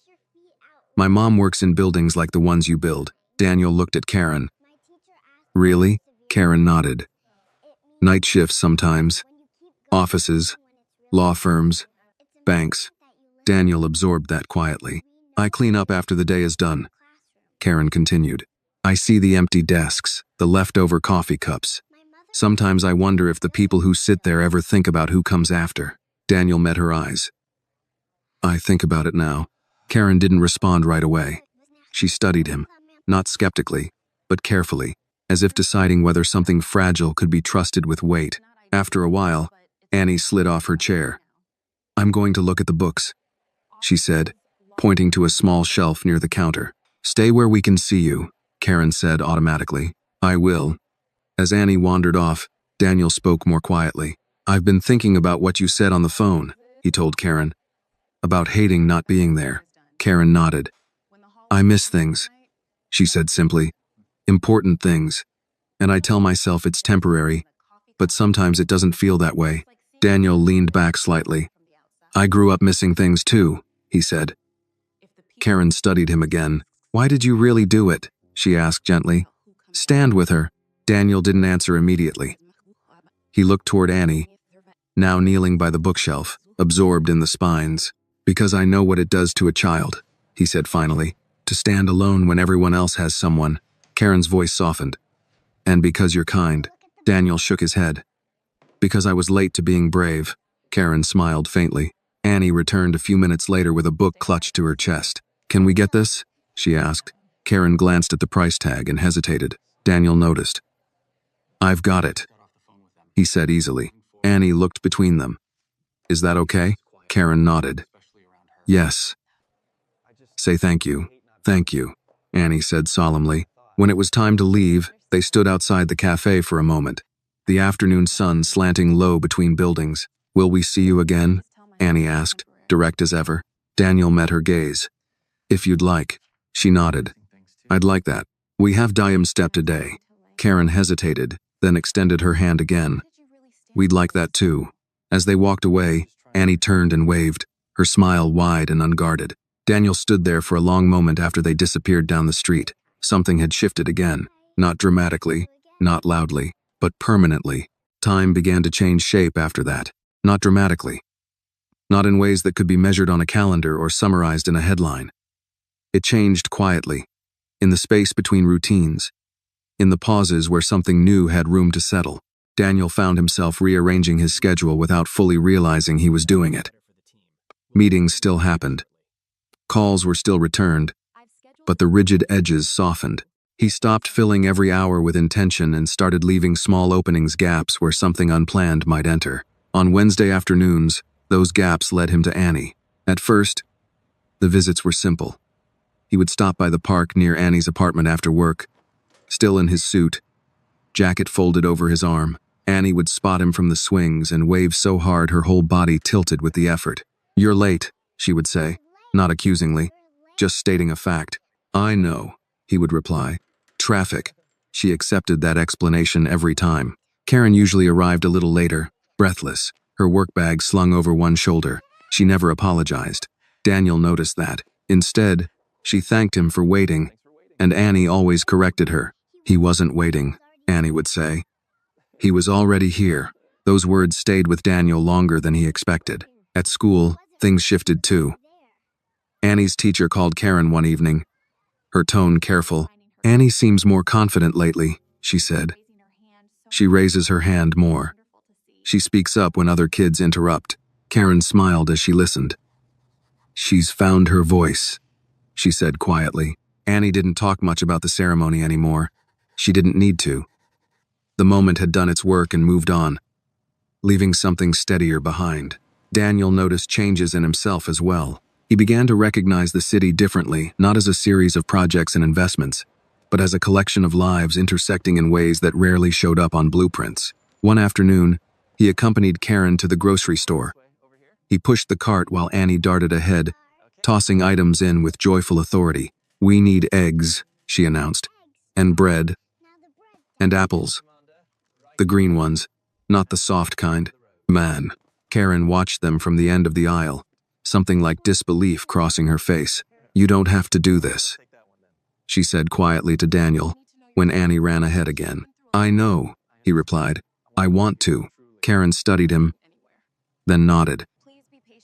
My mom works in buildings like the ones you build. Daniel looked at Karen. Really? Karen nodded. Night shifts sometimes. Offices. Law firms. Banks. Daniel absorbed that quietly. I clean up after the day is done. Karen continued. I see the empty desks, the leftover coffee cups. Sometimes I wonder if the people who sit there ever think about who comes after. Daniel met her eyes. I think about it now. Karen didn't respond right away. She studied him, not skeptically, but carefully, as if deciding whether something fragile could be trusted with weight. After a while, Annie slid off her chair. I'm going to look at the books, she said, pointing to a small shelf near the counter. Stay where we can see you, Karen said automatically. I will. As Annie wandered off, Daniel spoke more quietly. I've been thinking about what you said on the phone, he told Karen. About hating not being there. Karen nodded. I miss things, she said simply. Important things. And I tell myself it's temporary, but sometimes it doesn't feel that way. Daniel leaned back slightly. I grew up missing things too, he said. Karen studied him again. Why did you really do it? She asked gently. Stand with her. Daniel didn't answer immediately. He looked toward Annie, now kneeling by the bookshelf, absorbed in the spines. Because I know what it does to a child, he said finally, to stand alone when everyone else has someone. Karen's voice softened. And because you're kind. Daniel shook his head. Because I was late to being brave. Karen smiled faintly. Annie returned a few minutes later with a book clutched to her chest. Can we get this? She asked. Karen glanced at the price tag and hesitated. Daniel noticed. I've got it, he said easily. Annie looked between them. Is that okay? Karen nodded. Yes. Say thank you. Thank you, Annie said solemnly. When it was time to leave, they stood outside the cafe for a moment, the afternoon sun slanting low between buildings. Will we see you again? Annie asked, direct as ever. Daniel met her gaze. If you'd like. She nodded. I'd like that. We have Diem step today. Karen hesitated, then extended her hand again. We'd like that too. As they walked away, Annie turned and waved, her smile wide and unguarded. Daniel stood there for a long moment after they disappeared down the street. Something had shifted again, not dramatically, not loudly, but permanently. Time began to change shape after that, not dramatically. Not in ways that could be measured on a calendar or summarized in a headline. It changed quietly, in the space between routines, in the pauses where something new had room to settle. Daniel found himself rearranging his schedule without fully realizing he was doing it. Meetings still happened. Calls were still returned, but the rigid edges softened. He stopped filling every hour with intention and started leaving small openings, gaps where something unplanned might enter. On Wednesday afternoons, those gaps led him to Annie. At first, the visits were simple. He would stop by the park near Annie's apartment after work, still in his suit, jacket folded over his arm. Annie would spot him from the swings and wave so hard her whole body tilted with the effort. You're late, she would say, not accusingly, just stating a fact. I know, he would reply. Traffic. She accepted that explanation every time. Karen usually arrived a little later, breathless, her work bag slung over one shoulder. She never apologized. Daniel noticed that. Instead, she thanked him for waiting, and Annie always corrected her. He wasn't waiting, Annie would say. He was already here. Those words stayed with Daniel longer than he expected. At school, things shifted too. Annie's teacher called Karen one evening, her tone careful. Annie seems more confident lately, she said. She raises her hand more. She speaks up when other kids interrupt. Karen smiled as she listened. She's found her voice, she said quietly. Annie didn't talk much about the ceremony anymore. She didn't need to. The moment had done its work and moved on, leaving something steadier behind. Daniel noticed changes in himself as well. He began to recognize the city differently, not as a series of projects and investments, but as a collection of lives intersecting in ways that rarely showed up on blueprints. One afternoon, he accompanied Karen to the grocery store. He pushed the cart while Annie darted ahead, tossing items in with joyful authority. We need eggs, she announced, and bread, and apples. The green ones, not the soft kind. Man. Karen watched them from the end of the aisle, something like disbelief crossing her face. You don't have to do this, she said quietly to Daniel when Annie ran ahead again. I know, he replied. I want to. Karen studied him, then nodded.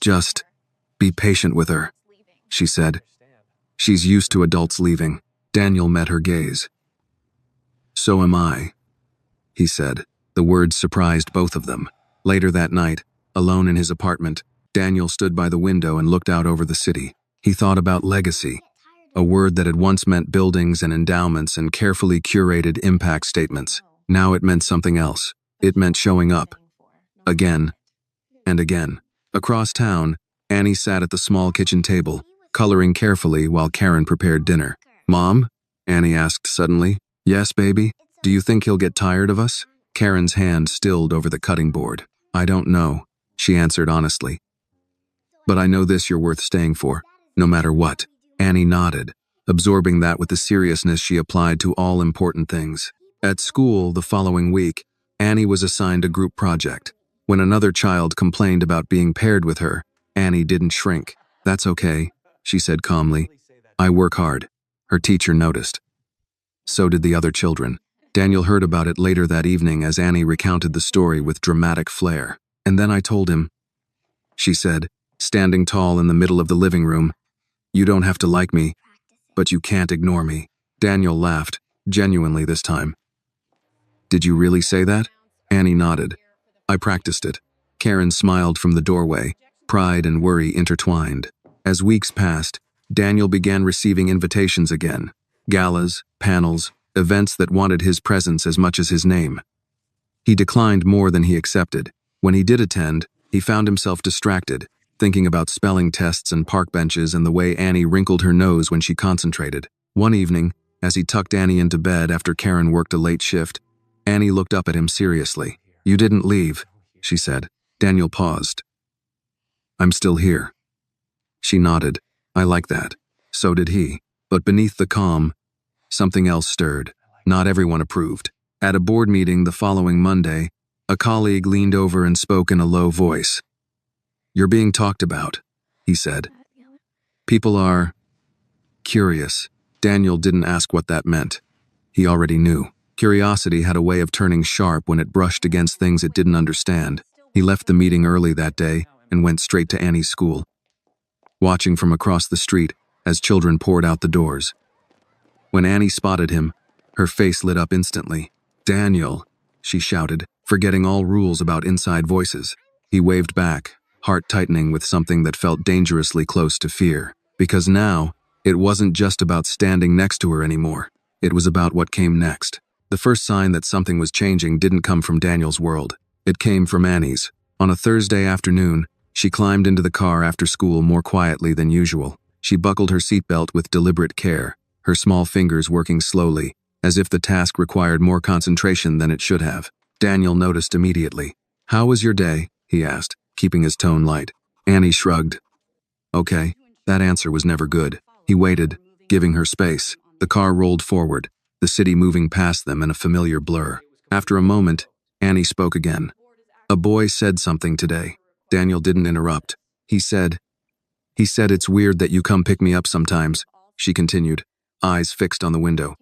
Just be patient with her, she said. She's used to adults leaving. Daniel met her gaze. So am I, he said. The words surprised both of them. Later that night, alone in his apartment, Daniel stood by the window and looked out over the city. He thought about legacy, a word that had once meant buildings and endowments and carefully curated impact statements. Now it meant something else. It meant showing up. Again and again. Across town, Annie sat at the small kitchen table, coloring carefully while Karen prepared dinner. "Mom?" Annie asked suddenly. "Yes, baby? Do you think he'll get tired of us?" Karen's hand stilled over the cutting board. "I don't know," she answered honestly. "But I know this: you're worth staying for, no matter what." Annie nodded, absorbing that with the seriousness she applied to all important things. At school the following week, Annie was assigned a group project. When another child complained about being paired with her, Annie didn't shrink. "That's okay," she said calmly. "I work hard." Her teacher noticed. So did the other children. Daniel heard about it later that evening as Annie recounted the story with dramatic flair. "And then I told him," she said, standing tall in the middle of the living room, "you don't have to like me, but you can't ignore me." Daniel laughed, genuinely this time. "Did you really say that?" Annie nodded. "I practiced it." Karen smiled from the doorway, pride and worry intertwined. As weeks passed, Daniel began receiving invitations again. Galas, panels, events that wanted his presence as much as his name. He declined more than he accepted. When he did attend, he found himself distracted, thinking about spelling tests and park benches and the way Annie wrinkled her nose when she concentrated. One evening, as he tucked Annie into bed after Karen worked a late shift, Annie looked up at him seriously. "You didn't leave," she said. Daniel paused. "I'm still here." She nodded. "I like that." So did he. But beneath the calm, something else stirred. Not everyone approved. At a board meeting the following Monday, a colleague leaned over and spoke in a low voice. "You're being talked about," he said. "People are curious." Daniel didn't ask what that meant. He already knew. Curiosity had a way of turning sharp when it brushed against things it didn't understand. He left the meeting early that day and went straight to Annie's school, watching from across the street as children poured out the doors. When Annie spotted him, her face lit up instantly. "Daniel," she shouted, forgetting all rules about inside voices. He waved back, heart tightening with something that felt dangerously close to fear. Because now, it wasn't just about standing next to her anymore. It was about what came next. The first sign that something was changing didn't come from Daniel's world. It came from Annie's. On a Thursday afternoon, she climbed into the car after school more quietly than usual. She buckled her seatbelt with deliberate care, her small fingers working slowly, as if the task required more concentration than it should have. Daniel noticed immediately. "How was your day?" he asked, keeping his tone light. Annie shrugged. "Okay." That answer was never good. He waited, giving her space. The car rolled forward, the city moving past them in a familiar blur. After a moment, Annie spoke again. "A boy said something today." Daniel didn't interrupt. He said, "It's weird that you come pick me up sometimes," she continued, eyes fixed on the window.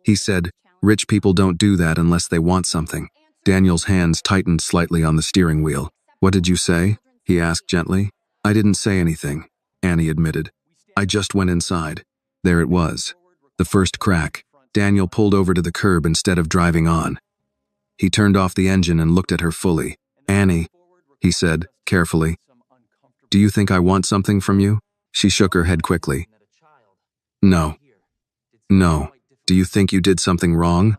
"He said, rich people don't do that unless they want something." Daniel's hands tightened slightly on the steering wheel. "What did you say?" he asked gently. "I didn't say anything," Annie admitted. "I just went inside." There it was. The first crack. Daniel pulled over to the curb instead of driving on. He turned off the engine and looked at her fully. "Annie," he said, carefully, "do you think I want something from you?" She shook her head quickly. "No. No. Do you think you did something wrong?"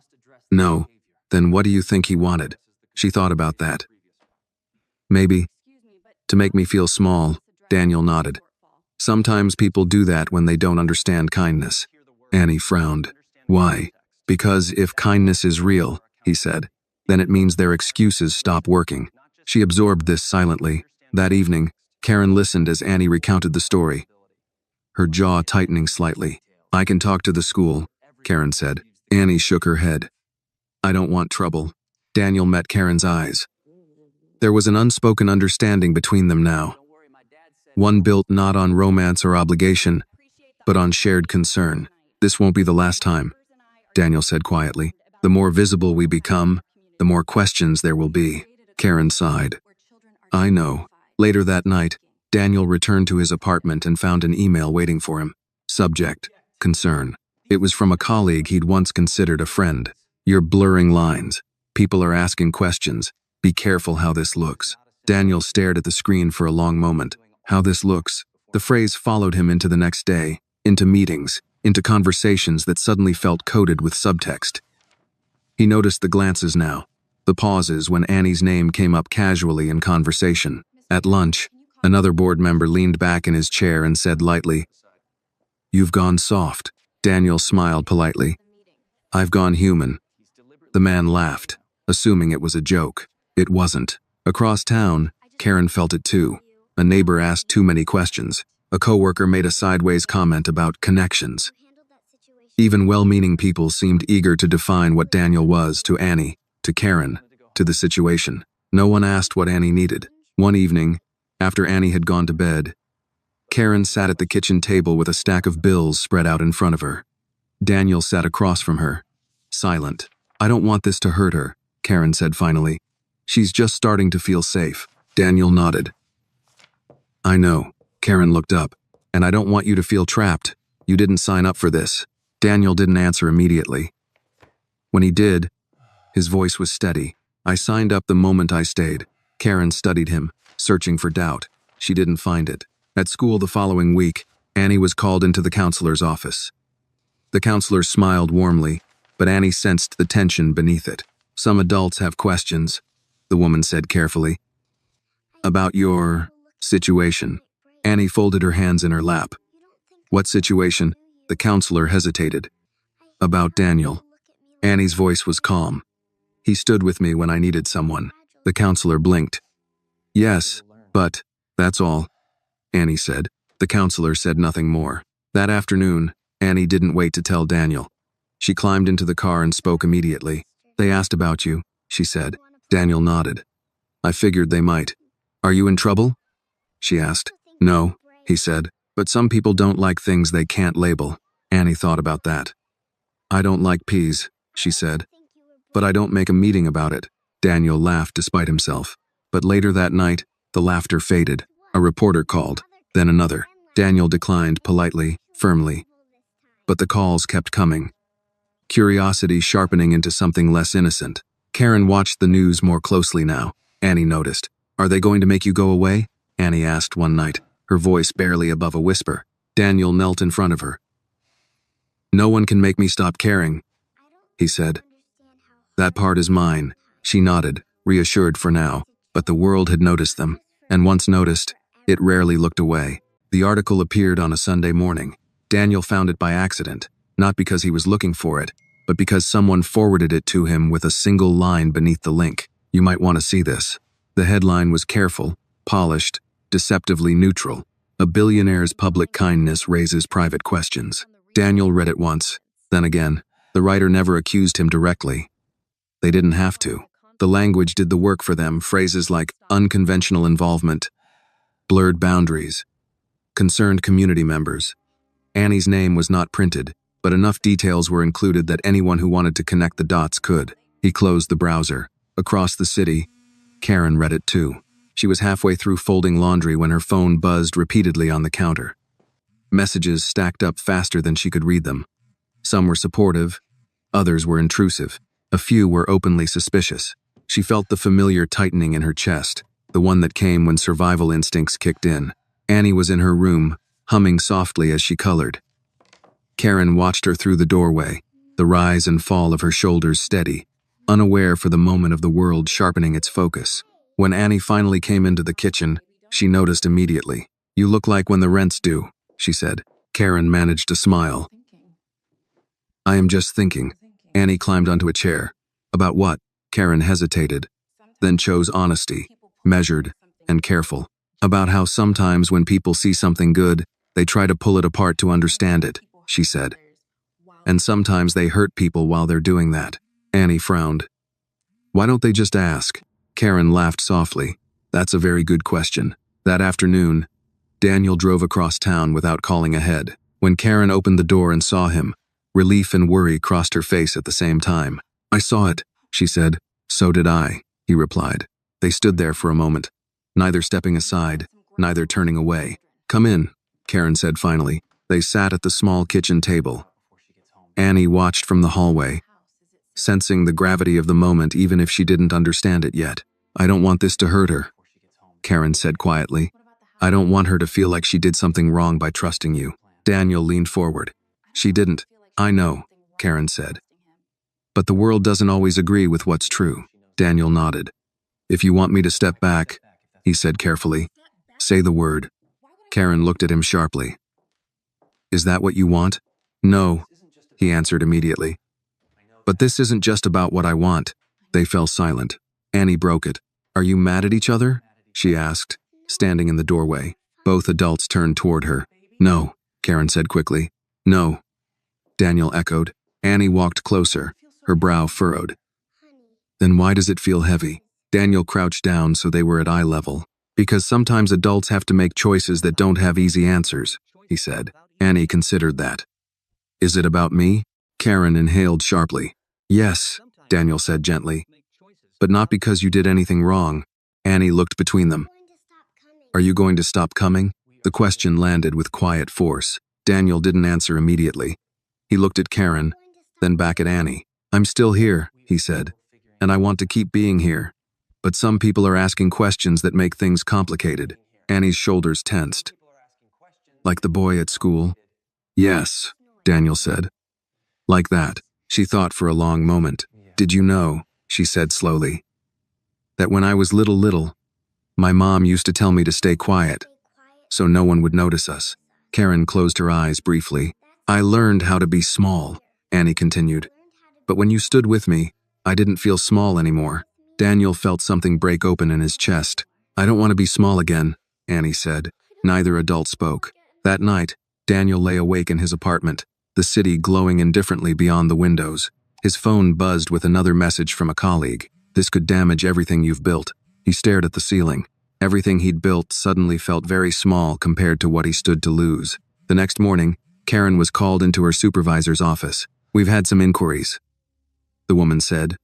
"No." "Then what do you think he wanted?" She thought about that. "Maybe to make me feel small," Daniel nodded. "Sometimes people do that when they don't understand kindness." Annie frowned. "Why?" "Because if kindness is real," he said, "then it means their excuses stop working." She absorbed this silently. That evening, Karen listened as Annie recounted the story, her jaw tightening slightly. "I can talk to the school," Karen said. Annie shook her head. "I don't want trouble." Daniel met Karen's eyes. There was an unspoken understanding between them now. One built not on romance or obligation, but on shared concern. "This won't be the last time," Daniel said quietly. "The more visible we become, the more questions there will be." Karen sighed. "I know." Later that night, Daniel returned to his apartment and found an email waiting for him. Subject: concern. It was from a colleague he'd once considered a friend. "You're blurring lines." People are asking questions. Be careful how this looks. Daniel stared at the screen for a long moment. How this looks. The phrase followed him into the next day, into meetings, into conversations that suddenly felt coated with subtext. He noticed the glances now, the pauses when Annie's name came up casually in conversation. At lunch, another board member leaned back in his chair and said lightly, "You've gone soft." Daniel smiled politely. "I've gone human." The man laughed, assuming it was a joke. It wasn't. Across town, Karen felt it too. A neighbor asked too many questions. A coworker made a sideways comment about connections. Even well-meaning people seemed eager to define what Daniel was to Annie, to Karen, to the situation. No one asked what Annie needed. One evening, after Annie had gone to bed, Karen sat at the kitchen table with a stack of bills spread out in front of her. Daniel sat across from her, silent. "I don't want this to hurt her," Karen said finally. "She's just starting to feel safe." Daniel nodded. "I know." Karen looked up. "And I don't want you to feel trapped. You didn't sign up for this." Daniel didn't answer immediately. When he did, his voice was steady. "I signed up the moment I stayed." Karen studied him, searching for doubt. She didn't find it. At school the following week, Annie was called into the counselor's office. The counselor smiled warmly, but Annie sensed the tension beneath it. "Some adults have questions," the woman said carefully. "About your situation." Annie folded her hands in her lap. "What situation?" The counselor hesitated. "About Daniel." Annie's voice was calm. "He stood with me when I needed someone." The counselor blinked. "Yes, but that's all," Annie said. The counselor said nothing more. That afternoon, Annie didn't wait to tell Daniel. She climbed into the car and spoke immediately. "They asked about you," she said. Daniel nodded. "I figured they might." "Are you in trouble?" she asked. "No," he said, "but some people don't like things they can't label." Annie thought about that. "I don't like peas," she said. "But I don't make a meeting about it." Daniel laughed despite himself. But later that night, the laughter faded. A reporter called, then another. Daniel declined politely, firmly. But the calls kept coming. Curiosity sharpening into something less innocent. Karen watched the news more closely now. Annie noticed. "Are they going to make you go away?" Annie asked one night, her voice barely above a whisper. Daniel knelt in front of her. "No one can make me stop caring," he said. "That part is mine." She nodded, reassured for now, but the world had noticed them, and once noticed, it rarely looked away. The article appeared on a Sunday morning. Daniel found it by accident, not because he was looking for it, but because someone forwarded it to him with a single line beneath the link. "You might want to see this." The headline was careful, polished, deceptively neutral. "A billionaire's public kindness raises private questions." Daniel read it once, then again. The writer never accused him directly. They didn't have to. The language did the work for them, phrases like unconventional involvement, blurred boundaries, concerned community members. Annie's name was not printed, but enough details were included that anyone who wanted to connect the dots could. He closed the browser. Across the city, Karen read it too. She was halfway through folding laundry when her phone buzzed repeatedly on the counter. Messages stacked up faster than she could read them. Some were supportive, others were intrusive. A few were openly suspicious. She felt the familiar tightening in her chest, the one that came when survival instincts kicked in. Annie was in her room, humming softly as she colored. Karen watched her through the doorway, the rise and fall of her shoulders steady, unaware for the moment of the world sharpening its focus. When Annie finally came into the kitchen, she noticed immediately. "You look like when the rent's due," she said. Karen managed to smile. "I am just thinking." Annie climbed onto a chair. "About what?" Karen hesitated, then chose honesty, measured and careful. "About how sometimes when people see something good, they try to pull it apart to understand it," she said. "And sometimes they hurt people while they're doing that." Annie frowned. "Why don't they just ask?" Karen laughed softly. "That's a very good question." That afternoon, Daniel drove across town without calling ahead. When Karen opened the door and saw him, relief and worry crossed her face at the same time. "I saw it," she said. "So did I," he replied. They stood there for a moment, neither stepping aside, neither turning away. "Come in," Karen said finally. They sat at the small kitchen table. Annie watched from the hallway. sensing the gravity of the moment even if she didn't understand it yet. I don't want this to hurt her, Karen said quietly. I don't want her to feel like she did something wrong by trusting you. Daniel leaned forward. She didn't. I know, Karen said. But the world doesn't always agree with what's true. Daniel nodded. If you want me to step back, he said carefully, say the word. Karen looked at him sharply. Is that what you want? No, he answered immediately. But this isn't just about what I want. They fell silent. Annie broke it. Are you mad at each other? She asked, standing in the doorway. Both adults turned toward her. No, Karen said quickly. No. Daniel echoed. Annie walked closer, her brow furrowed. Then why does it feel heavy? Daniel crouched down so they were at eye level. Because sometimes adults have to make choices that don't have easy answers, he said. Annie considered that. Is it about me? Karen inhaled sharply. Yes, Daniel said gently. But not because you did anything wrong. Annie looked between them. Are you going to stop coming? The question landed with quiet force. Daniel didn't answer immediately. He looked at Karen, then back at Annie. I'm still here, he said, and I want to keep being here. But some people are asking questions that make things complicated. Annie's shoulders tensed. Like the boy at school? Yes, Daniel said. Like that. She thought for a long moment. Did you know, she said slowly, that when I was little, my mom used to tell me to stay quiet, so no one would notice us. Karen closed her eyes briefly. I learned how to be small, Annie continued. But when you stood with me, I didn't feel small anymore. Daniel felt something break open in his chest. I don't want to be small again, Annie said. Neither adult spoke. That night, Daniel lay awake in his apartment, the city glowing indifferently beyond the windows. His phone buzzed with another message from a colleague. This could damage everything you've built. He stared at the ceiling. Everything he'd built suddenly felt very small compared to what he stood to lose. The next morning, Karen was called into her supervisor's office. We've had some inquiries, the woman said,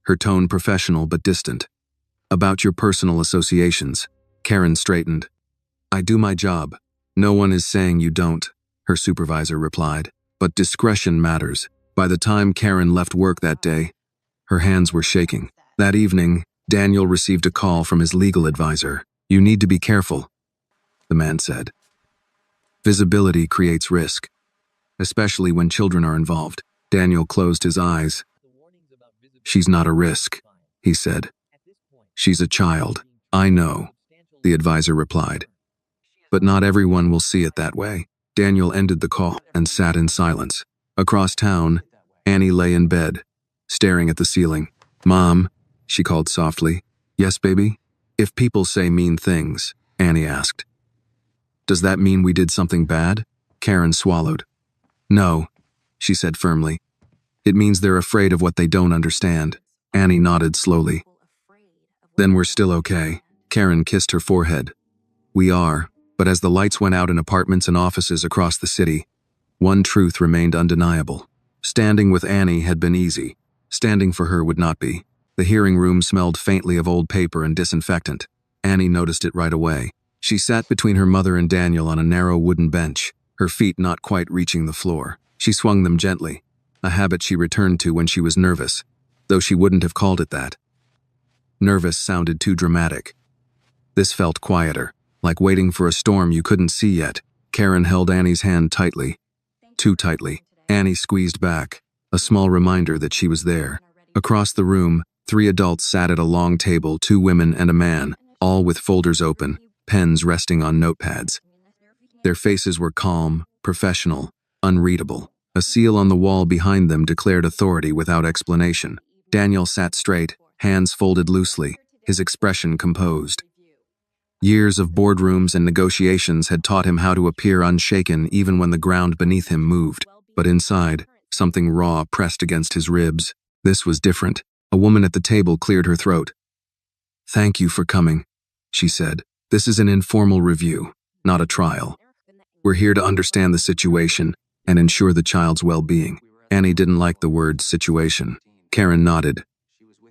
her tone professional but distant. About your personal associations. Karen straightened. I do my job. No one is saying you don't, her supervisor replied. But discretion matters. By the time Karen left work that day, her hands were shaking. That evening, Daniel received a call from his legal advisor. You need to be careful, the man said. Visibility creates risk, especially when children are involved. Daniel closed his eyes. She's not a risk, he said. She's a child. I know, the advisor replied. But not everyone will see it that way. Daniel ended the call and sat in silence. Across town, Annie lay in bed, staring at the ceiling. Mom, she called softly. Yes, baby? If people say mean things, Annie asked. Does that mean we did something bad? Karen swallowed. No, she said firmly. It means they're afraid of what they don't understand. Annie nodded slowly. Then we're still okay. Karen kissed her forehead. We are, but as the lights went out in apartments and offices across the city, one truth remained undeniable. Standing with Annie had been easy. Standing for her would not be. The hearing room smelled faintly of old paper and disinfectant. Annie noticed it right away. She sat between her mother and Daniel on a narrow wooden bench, her feet not quite reaching the floor. She swung them gently, a habit she returned to when she was nervous, though she wouldn't have called it that. Nervous sounded too dramatic. This felt quieter, like waiting for a storm you couldn't see yet. Karen held Annie's hand tightly. Too tightly. Annie squeezed back, a small reminder that she was there. Across the room, 3 adults sat at a long table, 2 women and a man, all with folders open, pens resting on notepads. Their faces were calm, professional, unreadable. A seal on the wall behind them declared authority without explanation. Daniel sat straight, hands folded loosely, his expression composed. Years of boardrooms and negotiations had taught him how to appear unshaken even when the ground beneath him moved. But inside, something raw pressed against his ribs. This was different. A woman at the table cleared her throat. Thank you for coming, she said. This is an informal review, not a trial. We're here to understand the situation and ensure the child's well-being. Annie didn't like the word situation. Karen nodded.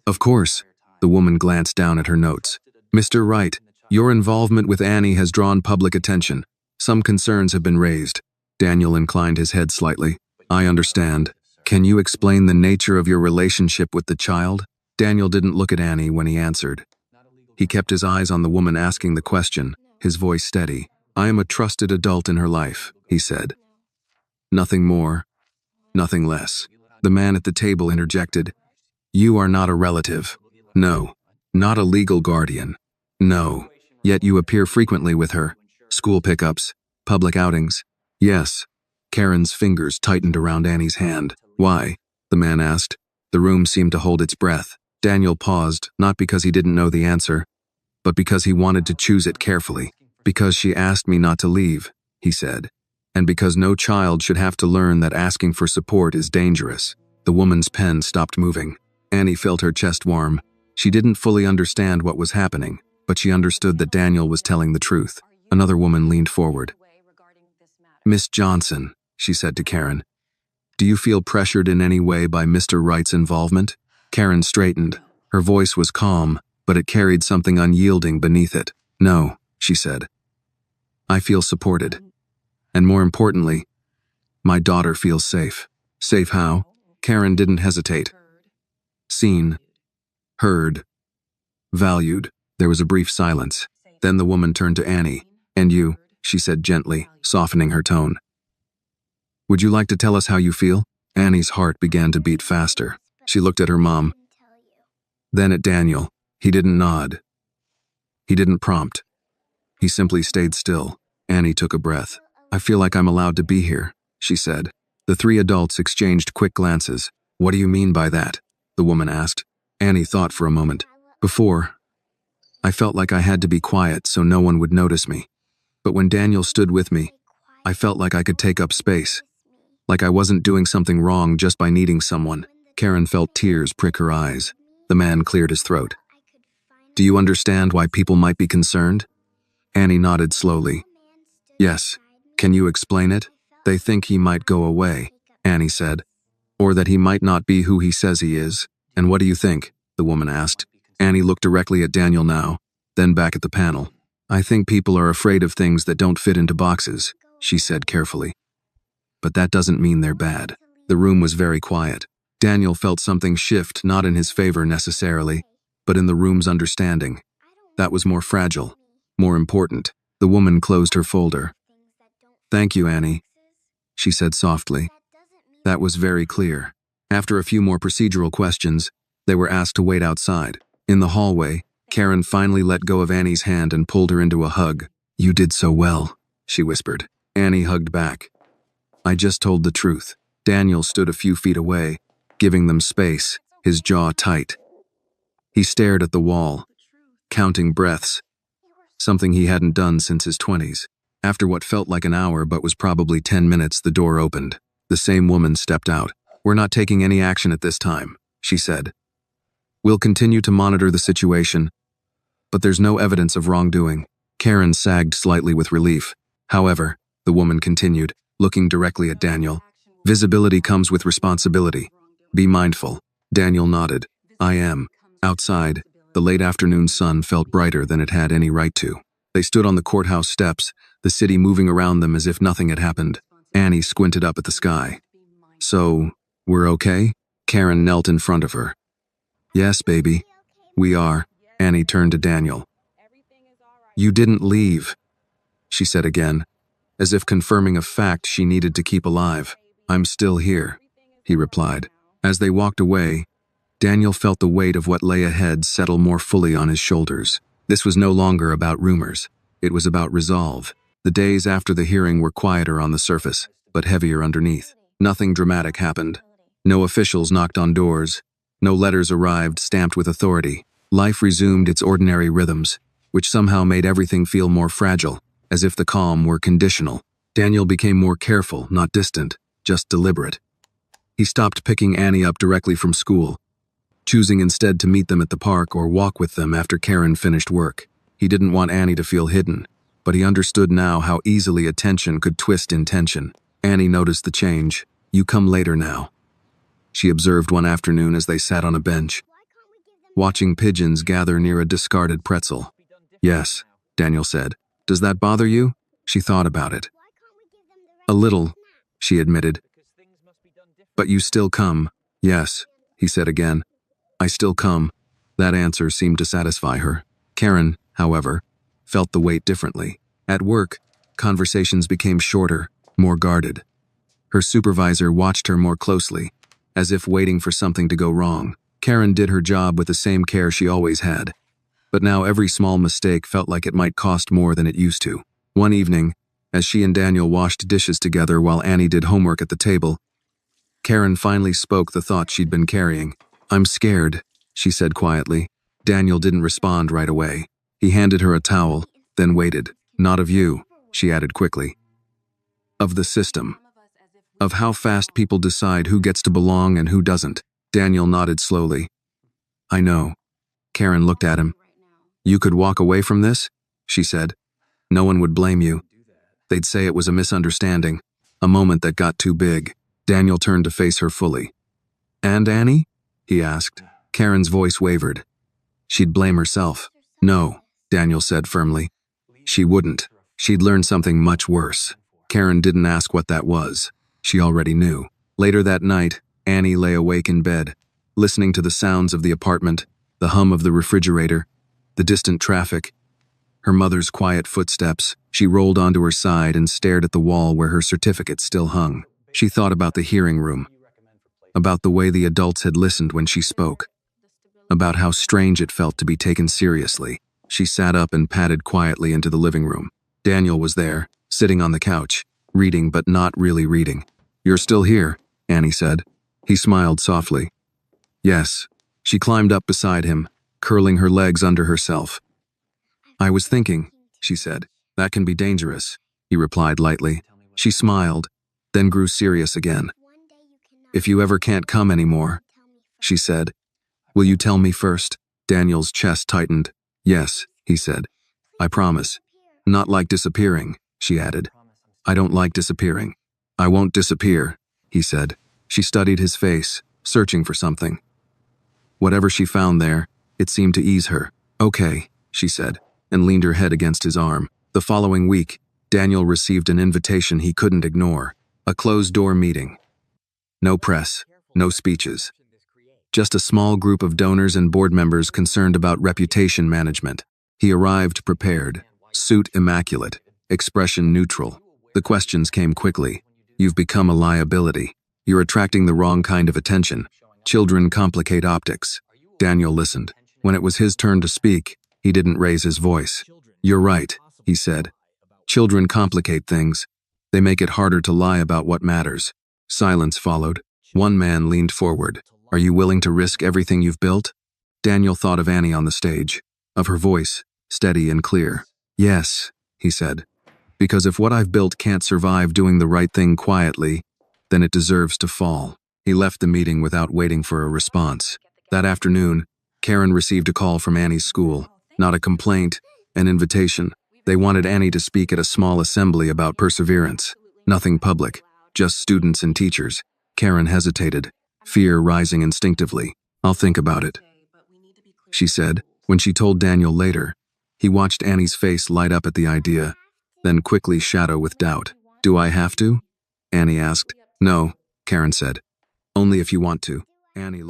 Of course, the woman glanced down at her notes. Mr. Wright, your involvement with Annie has drawn public attention. Some concerns have been raised. Daniel inclined his head slightly. I understand. Can you explain the nature of your relationship with the child? Daniel didn't look at Annie when he answered. He kept his eyes on the woman asking the question, his voice steady. I am a trusted adult in her life, he said. Nothing more, nothing less. The man at the table interjected. You are not a relative. No. Not a legal guardian. No. Yet you appear frequently with her. School pickups, public outings. Yes. Karen's fingers tightened around Annie's hand. Why? The man asked. The room seemed to hold its breath. Daniel paused, not because he didn't know the answer, but because he wanted to choose it carefully. Because she asked me not to leave, he said. And because no child should have to learn that asking for support is dangerous. The woman's pen stopped moving. Annie felt her chest warm. She didn't fully understand what was happening, but she understood that Daniel was telling the truth. Another woman leaned forward. Miss Johnson, she said to Karen, do you feel pressured in any way by Mr. Wright's involvement? Karen straightened. Her voice was calm, but it carried something unyielding beneath it. No, she said. I feel supported. And more importantly, my daughter feels safe. Safe how? Karen didn't hesitate. Seen, heard, valued. There was a brief silence. Then the woman turned to Annie. And you, she said gently, softening her tone. Would you like to tell us how you feel? Annie's heart began to beat faster. She looked at her mom. Then at Daniel. He didn't nod. He didn't prompt. He simply stayed still. Annie took a breath. I feel like I'm allowed to be here, she said. The three adults exchanged quick glances. What do you mean by that? The woman asked. Annie thought for a moment. Before, I felt like I had to be quiet so no one would notice me. But when Daniel stood with me, I felt like I could take up space. Like I wasn't doing something wrong just by needing someone. Karen felt tears prick her eyes. The man cleared his throat. Do you understand why people might be concerned? Annie nodded slowly. Yes. Can you explain it? They think he might go away, Annie said. Or that he might not be who he says he is. And what do you think? The woman asked. Annie looked directly at Daniel now, then back at the panel. I think people are afraid of things that don't fit into boxes, she said carefully. But that doesn't mean they're bad. The room was very quiet. Daniel felt something shift, not in his favor necessarily, but in the room's understanding. That was more fragile, more important. The woman closed her folder. Thank you, Annie, she said softly. That was very clear. After a few more procedural questions, they were asked to wait outside. In the hallway, Karen finally let go of Annie's hand and pulled her into a hug. You did so well, she whispered. Annie hugged back. I just told the truth. Daniel stood a few feet away, giving them space, his jaw tight. He stared at the wall, counting breaths, something he hadn't done since his 20s. After what felt like an hour but was probably 10 minutes, the door opened. The same woman stepped out. We're not taking any action at this time, she said. We'll continue to monitor the situation, but there's no evidence of wrongdoing. Karen sagged slightly with relief. However, the woman continued, looking directly at Daniel. Visibility comes with responsibility. Be mindful. Daniel nodded. I am. Outside, the late afternoon sun felt brighter than it had any right to. They stood on the courthouse steps, the city moving around them as if nothing had happened. Annie squinted up at the sky. So, we're okay? Karen knelt in front of her. Yes, baby. We are. Annie turned to Daniel. You didn't leave, she said again, as if confirming a fact she needed to keep alive. I'm still here, he replied. As they walked away, Daniel felt the weight of what lay ahead settle more fully on his shoulders. This was no longer about rumors. It was about resolve. The days after the hearing were quieter on the surface, but heavier underneath. Nothing dramatic happened. No officials knocked on doors. No letters arrived stamped with authority. Life resumed its ordinary rhythms, which somehow made everything feel more fragile, as if the calm were conditional. Daniel became more careful, not distant, just deliberate. He stopped picking Annie up directly from school, choosing instead to meet them at the park or walk with them after Karen finished work. He didn't want Annie to feel hidden, but he understood now how easily attention could twist intention. Annie noticed the change. You come later now, she observed one afternoon as they sat on a bench, watching pigeons gather near a discarded pretzel. Yes, Daniel said. Does that bother you? She thought about it. A little, she admitted. But you still come. Yes, he said again. I still come. That answer seemed to satisfy her. Karen, however, felt the weight differently. At work, conversations became shorter, more guarded. Her supervisor watched her more closely, as if waiting for something to go wrong. Karen did her job with the same care she always had. But now every small mistake felt like it might cost more than it used to. One evening, as she and Daniel washed dishes together while Annie did homework at the table, Karen finally spoke the thought she'd been carrying. I'm scared, she said quietly. Daniel didn't respond right away. He handed her a towel, then waited. Not of you, she added quickly. Of the system. Of how fast people decide who gets to belong and who doesn't. Daniel nodded slowly. I know. Karen looked at him. You could walk away from this? She said. No one would blame you. They'd say it was a misunderstanding, a moment that got too big. Daniel turned to face her fully. And Annie? He asked. Karen's voice wavered. She'd blame herself. No, Daniel said firmly. She wouldn't. She'd learned something much worse. Karen didn't ask what that was. She already knew. Later that night, Annie lay awake in bed, listening to the sounds of the apartment, the hum of the refrigerator, the distant traffic. Her mother's quiet footsteps. She rolled onto her side and stared at the wall where her certificate still hung. She thought about the hearing room, about the way the adults had listened when she spoke, about how strange it felt to be taken seriously. She sat up and padded quietly into the living room. Daniel was there, sitting on the couch, reading but not really reading. You're still here, Annie said. He smiled softly. Yes. She climbed up beside him, curling her legs under herself. I was thinking, she said. That can be dangerous, he replied lightly. She smiled, then grew serious again. If you ever can't come anymore, she said. Will you tell me first? Daniel's chest tightened. Yes, he said. I promise. Not like disappearing, she added. I don't like disappearing. I won't disappear, he said. She studied his face, searching for something. Whatever she found there, it seemed to ease her. Okay, she said, and leaned her head against his arm. The following week, Daniel received an invitation he couldn't ignore. A closed-door meeting. No press, no speeches. Just a small group of donors and board members concerned about reputation management. He arrived prepared, suit immaculate, expression neutral. The questions came quickly. You've become a liability. You're attracting the wrong kind of attention. Children complicate optics. Daniel listened. When it was his turn to speak, he didn't raise his voice. You're right, he said. Children complicate things. They make it harder to lie about what matters. Silence followed. One man leaned forward. Are you willing to risk everything you've built? Daniel thought of Annie on the stage, of her voice, steady and clear. Yes, he said. Because if what I've built can't survive doing the right thing quietly, then it deserves to fall. He left the meeting without waiting for a response. That afternoon, Karen received a call from Annie's school. Not a complaint, an invitation. They wanted Annie to speak at a small assembly about perseverance. Nothing public, just students and teachers. Karen hesitated, fear rising instinctively. I'll think about it, she said. When she told Daniel later, he watched Annie's face light up at the idea, then quickly shadow with doubt. Do I have to? Annie asked. No, Karen said. Only if you want to. Annie looked